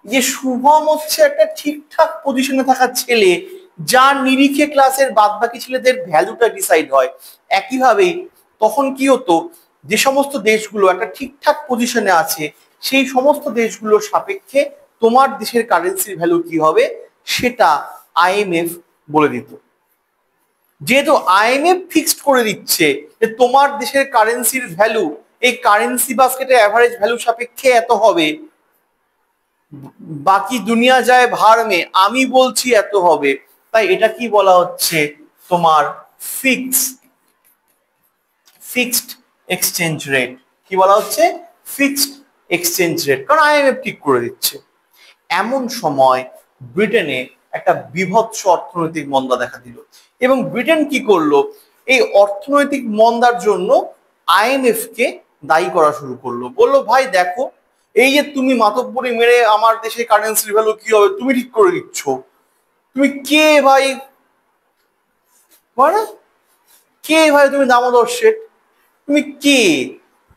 যে শুভম হচ্ছে একটা ঠিকঠাক পজিশনে থাকা ছেলে, যার নিরিখে ক্লাসের বাদ বাকি ছেলেদের ভ্যালুটা ডিসাইড হয়। একইভাবেই তখন কি হতো, যে সমস্ত দেশগুলো একটা ঠিকঠাক পজিশনে আছে সেই সমস্ত দেশগুলোর সাপেক্ষে তোমার দেশের কারেন্সির ভ্যালু কি হবে সেটা আইএমএফ বলে দিত। যেহেতু আইএমএফ ফিক্সড করে দিচ্ছে যে তোমার দেশের কারেন্সির ভ্যালু এই কারেন্সি বাস্কেটের অ্যাভারেজ ভ্যালু সাপেক্ষে এত হবে, বাকি দুনিয়া যায় ভাড় মে, আমি বলছি এত হবে, তাই এটা কি বলা হচ্ছে তোমার ফিক্সড এক্সচেঞ্জ রেট। কি বলা হচ্ছে? ফিক্সড এক্সচেঞ্জ রেট, কারণ আইএমএফ ঠিক করে দিচ্ছে। এমন সময় ব্রিটেনে একটা বীভৎস অর্থনৈতিক মন্দা দেখা দিল, এবং ব্রিটেন কি করলো, এই অর্থনৈতিক মন্দার জন্য আইএমএফ কে দায়ী করা শুরু করলো। বললো ভাই দেখো, এই যে তুমি মাতব্বরি মেরে আমার দেশে কারেন্সির ভ্যালু কি হবে তুমি ঠিক করে দিচ্ছ, তুমি কে ভাই, মানে কে ভাই তুমি দামোদর শেঠ, তুমি কে,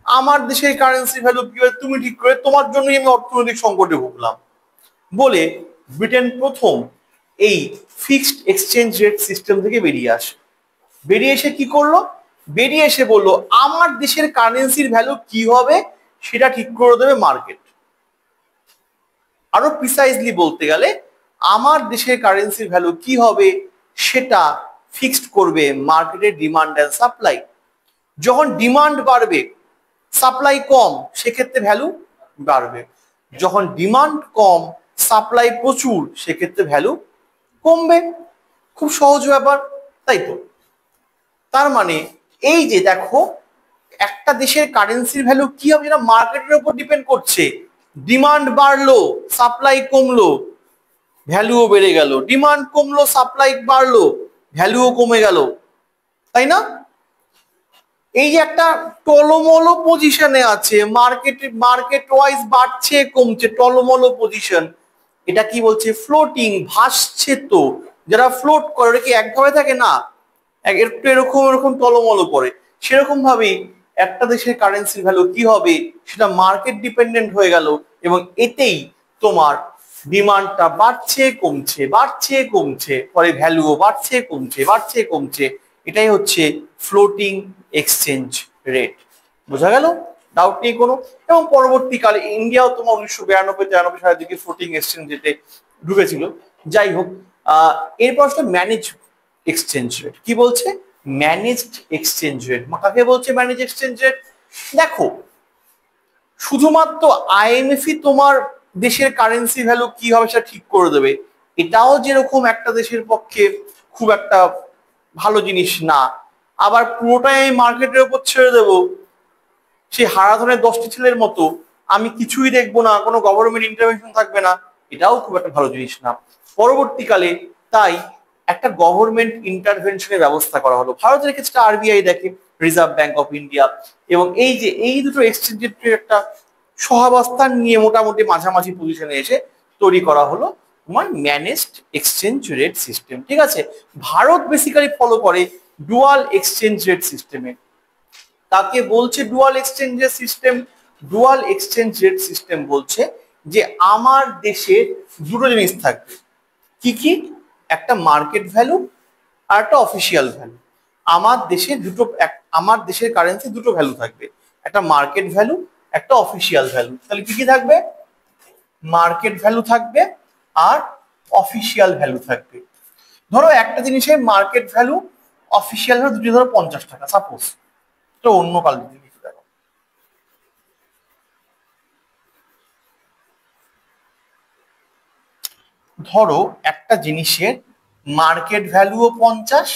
আমার দেশের কারেন্সি ভ্যালু কি হয় তুমি ঠিক করে, তোমার জন্যই আমি অর্থনৈতিক সংকটে ভুগলাম বলে ব্রিটেন প্রথম এই ফিক্সড এক্সচেঞ্জ রেট সিস্টেম থেকে বেরিয়ে আসে। বেরিয়ে এসে কি করলো, বেরিয়ে এসে বললো আমার দেশের কারেন্সির ভ্যালু কি হবে সেটা ঠিক করে দেবে মার্কেট। আরো প্রিসাইজলি বলতে গেলে আমার দেশের কারেন্সির ভ্যালু কি হবে সেটা ফিক্সড করবে মার্কেটের ডিমান্ড এন্ড সাপ্লাই। যখন ডিমান্ড বাড়বে সাপ্লাই কম সেক্ষেত্রে ভ্যালু বাড়বে, যখন ডিমান্ড কম সাপ্লাই প্রচুর সেক্ষেত্রে ভ্যালু কমবে। খুব সহজ ব্যাপার, তাই তো? তার মানে এই যে দেখো, একটা দেশের কারেন্সির ভ্যালু কি হবে যেটা মার্কেটের উপর ডিপেন্ড করছে। ডিমান্ড বাড়লো সাপ্লাই কমলো ভ্যালুও বেড়ে গেল, ডিমান্ড কমলো সাপ্লাই বাড়লো ভ্যালুও কমে গেল, তাই না? এই যে একটা টলমলো পজিশনে আছে, মার্কেট ওয়াইজ বাড়ছে কমছে, টলমলো পজিশন, এটা কি বলছে? ফ্লোটিং, ভাসছে। তো যারা ফ্লোট করে ওরা কি একভাবে থাকে না, একটু এরকম এরকম টলমলো করে। সেরকম ভাবেই একটা দেশের কারেন্সির ভ্যালু কি হবে সেটা মার্কেট ডিপেন্ডেন্ট হয়ে গেল, এবং এতেই তোমার ডিমান্ডটা বাড়ছে কমছে বাড়ছে কমছে, পরে ভ্যালুও বাড়ছে কমছে বাড়ছে কমছে। এটাই হচ্ছে ফ্লোটিং এক্সচেঞ্জ রেট। বোঝা গেল? ডাউট নেই কোনো। এবং পরবর্তীকালে ইন্ডিয়াও তোমার 1992-93 সালের দিকে ফ্লোটিং এক্সচেঞ্জ রেটে ঢুকেছিল। যাই হোক, এরপর আসলে ম্যানেজ এক্সচেঞ্জ রেট। কি বলছে? Managed exchange rate. কাকে বলছে ম্যানেজ এক্সচেঞ্জ রেট? দেখো, শুধুমাত্র আইএমএফই তোমার দেশের কারেন্সি ভ্যালু কি হবে সেটা ঠিক করে দেবে, এটাও যেরকম একটা দেশের পক্ষে খুব একটা ভালো জিনিস না। আবার পুরোটাই আমি মার্কেটের উপর ছেড়ে দেবো সেই হারাধনের 10টি ছেলের মতো, আমি কিছুই দেখবো না, কোনো গভর্নমেন্ট ইন্টারভেনশন থাকবে না, এটাও খুব একটা ভালো জিনিস না। পরবর্তীকালে তাই একটা গভর্নমেন্ট ইন্টারভেনশনের ব্যবস্থা করা হলো। ভারতের ক্ষেত্রে আরবিআই দেখে, রিজার্ভ ব্যাংক অফ ইন্ডিয়া, এবং এই যে এই দুটো এক্সচেঞ্জের একটা সহাবস্থান নিয়ে মোটামুটি মাঝামাঝি পজিশনে এসে তৈরি করা হলো তোমার ম্যানেজড এক্সচেঞ্জ রেট সিস্টেম। ঠিক আছে? ভারত বেসিক্যালি ফলো করে ডুয়াল এক্সচেঞ্জ রেট সিস্টেমে। তাকে বলছে ডুয়াল এক্সচেঞ্জের system. Dual exchange rate system বলছে যে আমার দেশে দুটো জিনিস থাকবে। কি কি? একটা মার্কেট ভ্যালু আর একটা অফিসিয়াল ভ্যালু। আমার দেশে আমার দেশের কারেন্সি দুটো ভ্যালু থাকবে, একটা মার্কেট ভ্যালু একটা অফিসিয়াল ভ্যালু। তাহলে কি কি থাকবে? মার্কেট ভ্যালু থাকবে আর অফিসিয়াল ভ্যালু থাকবে। ধরো একটা জিনিসের মার্কেট ভ্যালু অফিসিয়াল ভ্যালু দুটি ধরো 50 টাকা সাপোজ, তো অন্য কালে দেখো, ধরো একটা জিনিসের মার্কেট ভ্যালুও 50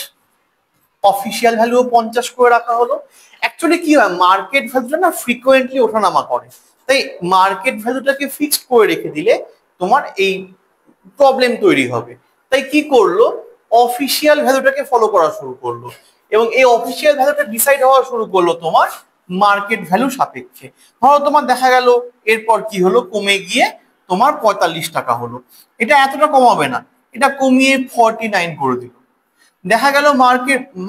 অফিসিয়াল ভ্যালুও 50 করে রাখা হলো। অ্যাকচুয়ালি কি হয়, মার্কেট ভ্যালুটা না ফ্রিকোয়েন্টলি ওঠানামা করে, তাই মার্কেট ভ্যালুটাকে ফিক্সড করে রেখে দিলে তোমার এই প্রবলেম তৈরি হবে। তাই কি করলো, অফিসিয়াল ভ্যালুটাকে ফলো করা শুরু করলো, এবং এই অফিসিয়াল ভ্যালুটা ডিসাইড হওয়া শুরু করলো তোমার মার্কেট ভ্যালু সাপেক্ষে। ধরো তোমার দেখা গেল এরপর কি হলো, কমে গিয়ে তোমার 45 টাকা হলো। এটা এতটা কমাবে না, এটা কমিয়ে 49 করে দিল। দেখা গেল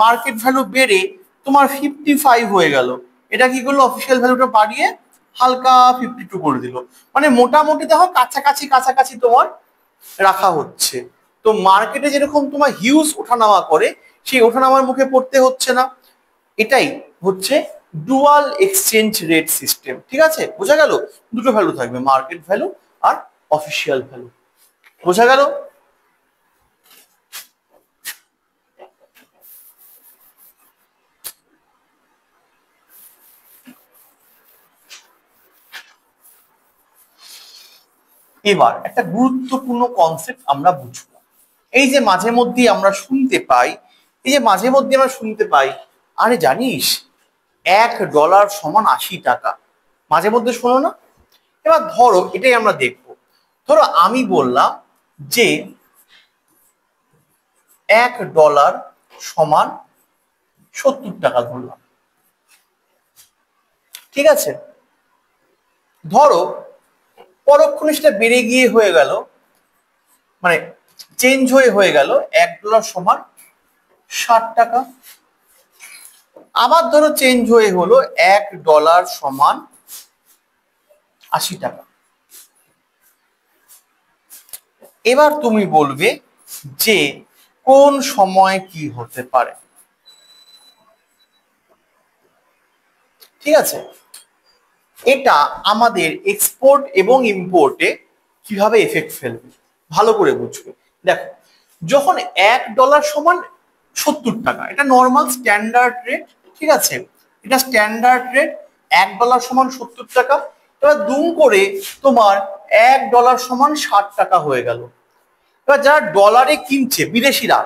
মার্কেট ভ্যালু বেড়ে তোমার 55 হয়ে গেল। এটা কি করলো, অফিসিয়াল ভ্যালুটা বাড়িয়ে হালকা 52 করে দিল। মানে মোটামুটি দেখো কাছাকাছি কাছাকাছি তোমার রাখা হচ্ছে। তো মার্কেটে যেরকম তোমার হিউজ ওঠানামা করে, সেই ওঠানামার মুখে পড়তে হচ্ছে না। এটাই হচ্ছে ডুয়াল এক্সচেঞ্জ রেট সিস্টেম। ঠিক আছে, বোঝা গেল? দুটো ভ্যালু থাকবে, মার্কেট ভ্যালু আর অফিসিয়াল ভ্যালু। বোঝা গেল? এবার একটা গুরুত্বপূর্ণ কনসেপ্ট আমরা বুঝবো। এই যে মাঝে মধ্যে আমরা শুনতে পাই, আরে জানিস $1 সমান 80 টাকা, মাঝে মধ্যে শোনো না? এবার ধরো এটাই আমরা দেখবো। ধরো আমি বললাম যে $1 সমান 70 টাকা ধরলাম। ঠিক আছে, ধরো পরক্ষণে সেটা বেড়ে গিয়ে হয়ে গেল, মানে চেঞ্জ হয়ে গেল $1 সমান 60 টাকা। আবার ধরো চেঞ্জ হলো $1 সমান 80 টাকা। এবার তুমি বলবে যে কোন সময় কি হতে পারে। ঠিক আছে, এটা আমাদের এক্সপোর্ট এবং ইম্পোর্টে কিভাবে এফেক্ট ফেলবে ভালো করে বুঝবে। দেখো, যখন $1 সমান 70 টাকা, এটা নর্মাল স্ট্যান্ডার্ড রেট। ঠিক আছে, এটা স্ট্যান্ডার্ড রেট, $1 সমান 70 টাকা। এবার দুম করে তোমার $1 সমান 60 টাকা হয়ে গেল। এবার যারা ডলারে কিনছে বিদেশিরা,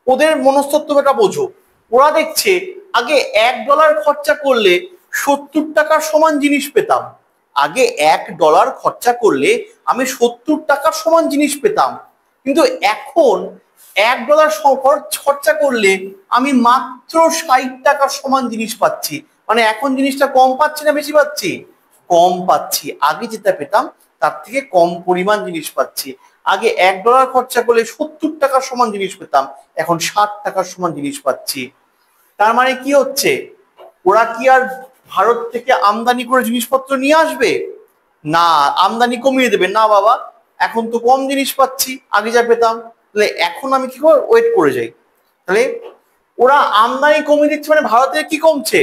ওদের মনস্তত্ত্বটা বোঝো। ওরা দেখছে আগে $1 খরচা করলে 70 টাকার সমান জিনিস পেতাম। আগে $1 খরচা করলে আমি 70 টাকার সমান জিনিস পেতাম, কিন্তু এখন $1 খরচা করলে আমি মাত্র 60 টাকার সমান জিনিস পাচ্ছি। মানে এখন জিনিসটা কম পাচ্ছি না বেশি পাচ্ছি? কম পাচ্ছি। আগে যেটা পেতাম তার থেকে কম পরিমাণ জিনিস পাচ্ছি। আগে $1 খরচা করলে 70 টাকার সমান জিনিস পেতাম, এখন 60 টাকার সমান জিনিস পাচ্ছি। তার মানে কি হচ্ছে, ওরা কি আর ভারত থেকে আমদানি করে জিনিসপত্র নিয়ে আসবে? না, আমদানি কমিয়ে দেবে না বাবা, এখন তো কম জিনিস পাচ্ছি আগে যা পেতাম। তাহলে এখন আমি কি করে ওয়েট করে যাই। তাহলে ওরা আমদানি কমিয়ে দিচ্ছে, মানে ভারতের কি কমছে?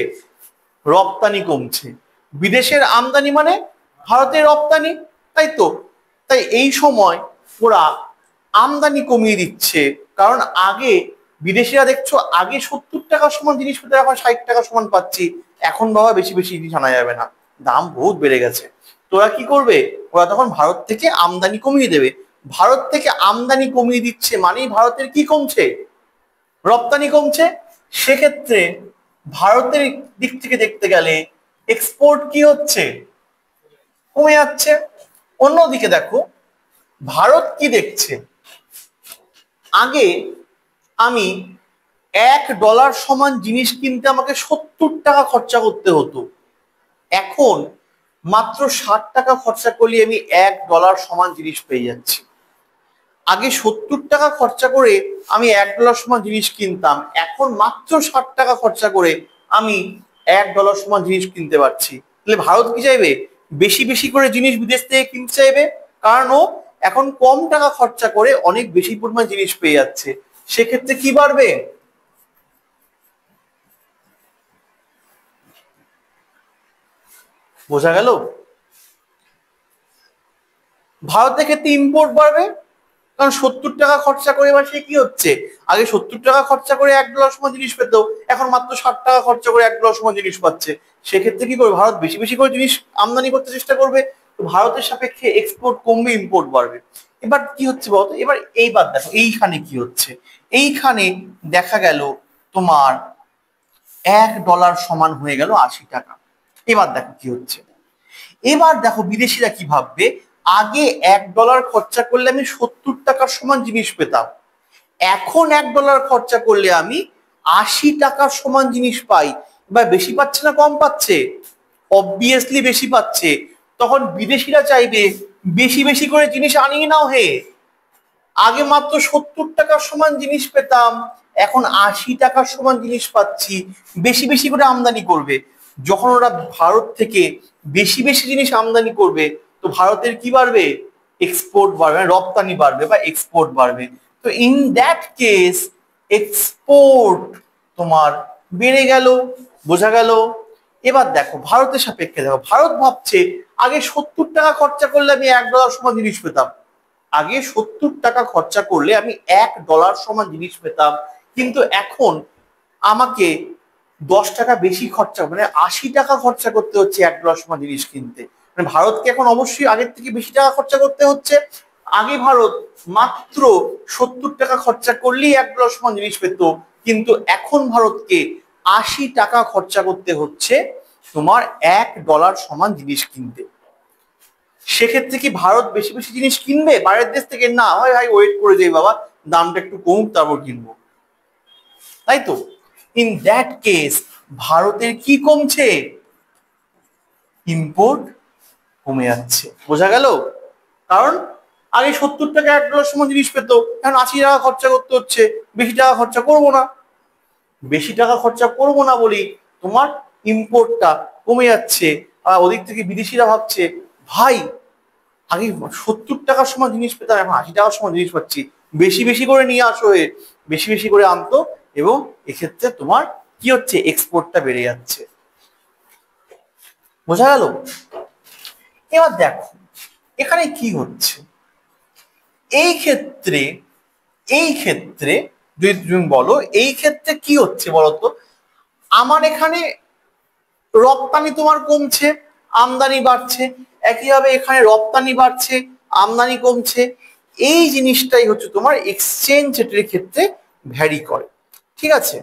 রপ্তানি কমছে। বিদেশের আমদানি মানে ভারতের রপ্তানি, তাই তো? তাই এই সময় ওরা আমদানি কমিয়ে দিচ্ছে, কারণ আগে বিদেশিরা দেখছো আগে 70 টাকার সমান জিনিস পেতে এখন 60 টাকার সমান পাচ্ছি। এখন বাবা বেশি বেশি জিনিস আনা যাবে না, দাম বহুত বেড়ে গেছে। তোরা কি করবে, ওরা তখন ভারত থেকে আমদানি কমিয়ে দেবে। ভারত থেকে আমদানি কমিয়ে দিচ্ছে মানেই ভারতের কি কমছে? রপ্তানি কমছে। সেক্ষেত্রে ভারতের দিক থেকে দেখতে গেলে এক্সপোর্ট কি হচ্ছে? কমে যাচ্ছে। অন্যদিকে দেখো ভারত কি দেখছে, আগে আমি $1 সমান জিনিস কিনতে আমাকে 70 টাকা খরচা করতে হতো, এখন মাত্র 60 টাকা খরচা করলে আমি $1 সমান জিনিস পেয়ে যাচ্ছি। আগে 70 টাকা খরচা করে আমি $1 সমান জিনিস কিনতাম, এখন মাত্র 60 টাকা খরচা করে আমি $1 সমান জিনিস কিনতে পারছি। তাহলে ভারত কি চাইবে? বেশি বেশি করে জিনিস বিদেশ থেকে কিনতে চাইবে, কারণ ও এখন কম টাকা খরচা করে অনেক বেশি পরিমাণ জিনিস পেয়ে যাচ্ছে। সেক্ষেত্রে কি বাড়বে? বোঝা গেল? ভারতের ক্ষেত্রে ইম্পোর্ট বাড়বে, কারণ 70 টাকা খরচা করে এবার সে কি হচ্ছে, আগে 70 টাকা খরচা করে $1 সমান জিনিস পেত, এখন মাত্র 60 টাকা খরচা করে $1 সমান জিনিস পাচ্ছে। সেক্ষেত্রে কি করবে, ভারত বেশি বেশি করে জিনিস আমদানি করতে চেষ্টা করবে। তো ভারতের সাপেক্ষে এক্সপোর্ট কমবে, ইম্পোর্ট বাড়বে। এবার কি হচ্ছে বলতো, এবার এইবার দেখো এইখানে কি হচ্ছে। এইখানে দেখা গেল তোমার $1 সমান হয়ে গেল 80 টাকা। এবার দেখো কি হচ্ছে, এবার দেখো বিদেশিরা কি ভাববে, আগে $1 খরচা করলে আমি 70 টাকার সমান জিনিস পেতাম, এখন $1 খরচা করলে আমি 80 টাকার সমান জিনিস পাই। এবার বেশি পাচ্ছে না কম পাচ্ছে? অবভিয়াসলি বেশি পাচ্ছে। তখন বিদেশিরা চাইবে বেশি বেশি করে জিনিস আনিয়ে নাও হে, আগে মাত্র 70 টাকার সমান জিনিস পেতাম, এখন 80 টাকার সমান জিনিস পাচ্ছি, বেশি বেশি করে আমদানি করবে। যখন ওরা ভারত থেকে বেশি বেশি জিনিস আমদানি করবে, তো ভারতের কি বাড়বে? এক্সপোর্ট বাড়বে, রপ্তানি বাড়বে বা এক্সপোর্ট বাড়বে। তো ইন দ্যাট কেস এক্সপোর্ট তোমার বেড়ে গেল। বোঝা গেল? এবার দেখো ভারতের সাপেক্ষে দেখো, ভারত ভাবছে আগে 70 টাকা খরচা করলে আমি $1 সমান জিনিস পেতাম। আগে 70 টাকা খরচা করলে আমি $1 সমান জিনিস পেতাম, কিন্তু এখন আমাকে 10 টাকা বেশি খরচা, মানে 80 টাকা খরচা করতে হচ্ছে $1 সমান জিনিস কিনতে। মানে ভারতকে এখন অবশ্যই আগের থেকে বেশি টাকা খরচা করতে হচ্ছে। আগে ভারত মাত্র 70 টাকা খরচা করলেই $1 সমান জিনিস পেত, কিন্তু এখন ভারতকে 80 টাকা খরচা করতে হচ্ছে তোমার $1 সমান জিনিস কিনতে। সেক্ষেত্রে কি ভারত বেশি বেশি জিনিস কিনবে বাইরের দেশ থেকে? না, হয় ভাই ওয়েট করে যাই বাবা, দামটা একটু কমুক তারপর কিনবো, তাই তো? ইন দ্যাট কেস ভারতের কি কমছে? ইম্পোর্ট কমে যাচ্ছে। বোঝা গেল? কারণ আগে 70 টাকা $1 সমান জিনিস পেত, এখন 80 টাকা খরচা করতে হচ্ছে। বেশি টাকা খরচা করবো না, বেশি টাকা খরচা করবো না বলি তোমার ইম্পোর্টটা কমে যাচ্ছে। আর ওদিক থেকে বিদেশিরা ভাবছে ভাই আগে 70 টাকার সময় জিনিস পেতাম, এখন 80 টাকার সময় জিনিস পাচ্ছি, বেশি বেশি করে নিয়ে আসো, বেশি বেশি করে আনতো, এবং এক্ষেত্রে তোমার কি হচ্ছে? এক্সপোর্টটা বেড়ে যাচ্ছে। বোঝা গেল? এবার দেখো এখানে কি হচ্ছে। এই ক্ষেত্রে যদি তুমি বলো এই ক্ষেত্রে কি হচ্ছে বলতো, আমার এখানে রপ্তানি তোমার কমছে, আমদানি বাড়ছে, একইভাবে এখানে রপ্তানি বাড়ছে, আমদানি কমছে। এই জিনিসটাই হচ্ছে তোমার এক্সচেঞ্জ রেটের ক্ষেত্রে ভ্যারি করে। ঠিক আছে?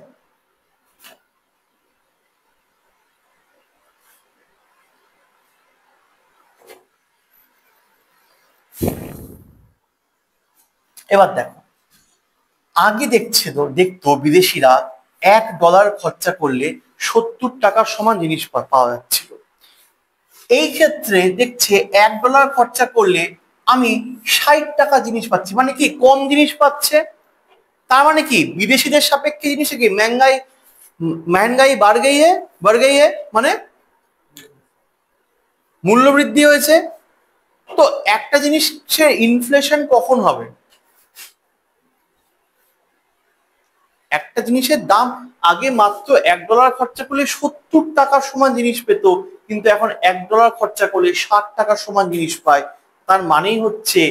এবার দেখো, আগে দেখতো বিদেশিরা $1 খরচা করলে 70 টাকার সমান জিনিস পাওয়া যাচ্ছিল। এই ক্ষেত্রে দেখছে $1 খরচা করলে আমি 60 টাকা জিনিস পাচ্ছি, মানে কি কম জিনিস পাচ্ছে। তার মানে কি বিদেশিদের সাপেক্ষে জিনিসে কি महंगाई बढ़ गई है মানে মূল্য বৃদ্ধি হয়েছে। তো একটা জিনিসের ইনফ্লেশন কখন হবে? একটা জিনিসের দাম আগে মাত্র $1 খরচা করলে 70 টাকার সমান জিনিস পেত, কিন্তু এখন $1 খরচা করলে 60 টাকার সমান জিনিস পায়। তার মানেই হচ্ছে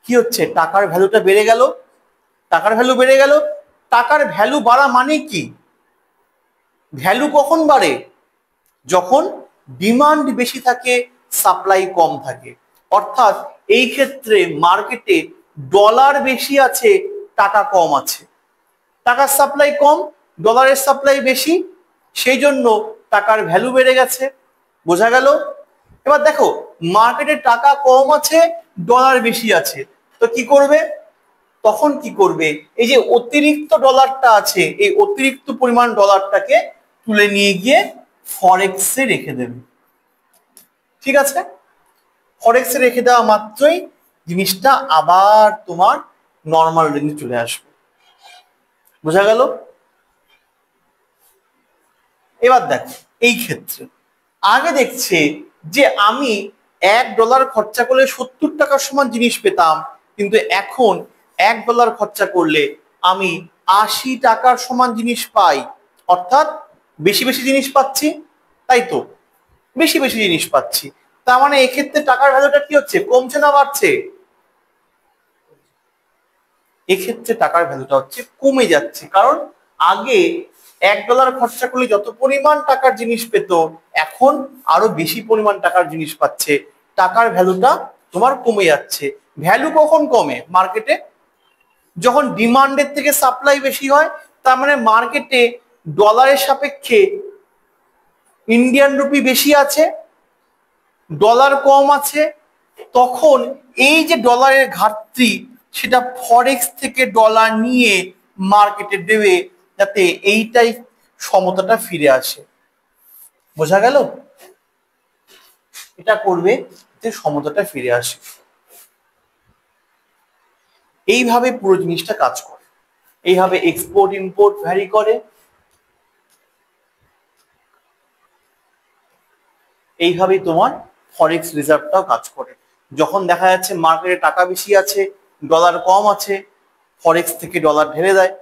কি হচ্ছে? টাকার ভ্যালুটা বেড়ে গেল। টাকার ভ্যালু বেড়ে গেল। টাকার ভ্যালু বাড়া মানে কি? ভ্যালু কখন বাড়ে? যখন ডিমান্ড বেশি থাকে, সাপ্লাই কম থাকে। অর্থাৎ এই ক্ষেত্রে মার্কেটে ডলার বেশি আছে, টাকা কম আছে। টাকার সাপ্লাই কম, ডলারের সাপ্লাই বেশি, সেই জন্য টাকার ভ্যালু বেড়ে গেছে। বোঝা গেল? এবার দেখো মার্কেটে টাকা কম আছে, ডলার বেশি আছে, তো কি করবে? তখন কি করবে? এই যে অতিরিক্ত ডলারটা আছে, এই অতিরিক্ত পরিমাণ ডলারটাকে তুলে নিয়ে গিয়ে ফরেক্সে রেখে দেবে। ঠিক আছে? ফরেক্সে রেখে দেওয়া মাত্রই জিনিসটা আবার তোমার নর্মাল রেঞ্জে চলে আসবে। বোঝা গেল? এবার দেখো এই ক্ষেত্রে আগে দেখছে যে আমি $1 খরচা করলে 70 টাকার সমান জিনিস পেতাম, কিন্তু এখন $1 খরচা করলে আমি 80 টাকার সমান জিনিস পাই। অর্থাৎ বেশি বেশি জিনিস পাচ্ছি, তাই তো? বেশি বেশি জিনিস পাচ্ছি। তার মানে এক্ষেত্রে টাকার ভ্যালুটা কি হচ্ছে? কমছে না বাড়ছে? এক্ষেত্রে টাকার ভ্যালুটা হচ্ছে কমে যাচ্ছে। কারণ আগে $1 খরচা করলে যত পরিমাণ টাকার জিনিস পেত, এখন আরো বেশি পরিমাণ টাকার জিনিস পাচ্ছে। টাকার ভ্যালুটা তোমার কমে যাচ্ছে। ভ্যালু কখন কমে মার্কেটে? যখন ডিমান্ডের থেকে সাপ্লাই বেশি হয়। তার মানে মার্কেটে ডলারের সাপেক্ষে ইন্ডিয়ান রুপি বেশি আছে, ডলার কম আছে, তখন এই যে ডলারের ঘাটতি, সেটা ফরেক্স থেকে ডলার নিয়ে মার্কেটে দেবে, যাতে এইটাই সমতাটা ফিরে আসে। বোঝা গেল? এটা করবে যে সমতাটা ফিরে আসে। এইভাবে পুরো জিনিসটা কাজ করে। এইভাবে এক্সপোর্ট ইম্পোর্ট ভ্যারি করে, এইভাবেই তোমার ফরেক্স রিজার্ভটাও কাজ করে। যখন দেখা যাচ্ছে মার্কেটে টাকা বেশি আছে, ডলার কম আছে, ফরেক্স থেকে ডলার ঢেলে দেয়।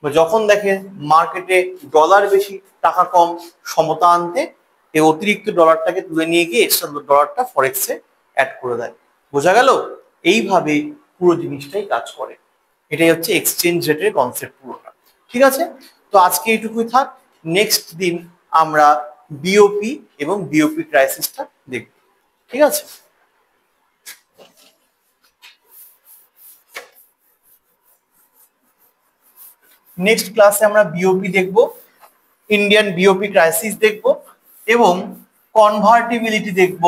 যখন দেখে মার্কেটে ডলার বেশি টাকা কম, সমতা আনতে এই অতিরিক্ত ডলারটাকে তুলে নিয়ে গিয়ে এক্সট্রা ডলারটা ফরেক্সে অ্যাড করে দেয়। বোঝা গেল? এইভাবে পুরো জিনিসটাই কাজ করে। এটাই হচ্ছে এক্সচেঞ্জ রেটের কনসেপ্ট পুরোটা। ঠিক আছে, তো আজকে এইটুকুই থাক। নেক্সট দিন আমরা বিওপি এবং বিওপি ক্রাইসিসটা দেখব। ঠিক আছে। নেক্সট ক্লাসে আমরা বিওপি দেখব, ইন্ডিয়ান বিওপি ক্রাইসিস দেখব এবং কনভার্টিবিলিটি দেখব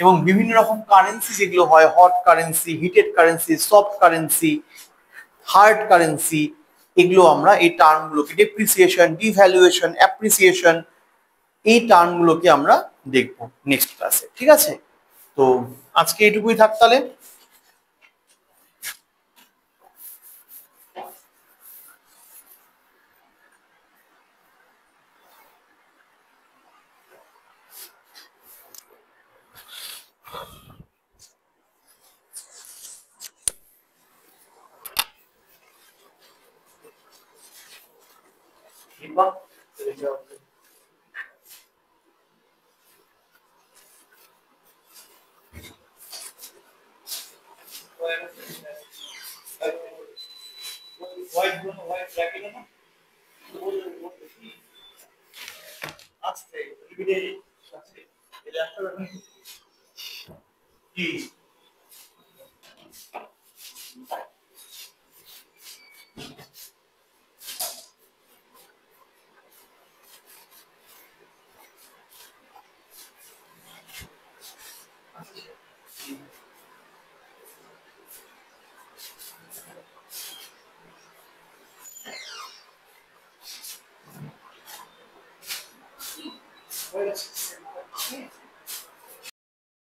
এবং বিভিন্ন রকম কারেন্সি যেগুলো হয়, hot currency, heated currency, soft currency, hard currency, এগুলো আমরা এই টার্মগুলোকে ডেপ্রিসিয়েশন, ডিভ্যালুয়েশন, অ্যাপ্রিসিয়েশন, এই টার্মগুলোকে আমরা দেখব নেক্সট ক্লাসে। ঠিক আছে, তো আজকে এইটুকুই থাক তাহলে। হয়ে গেছে।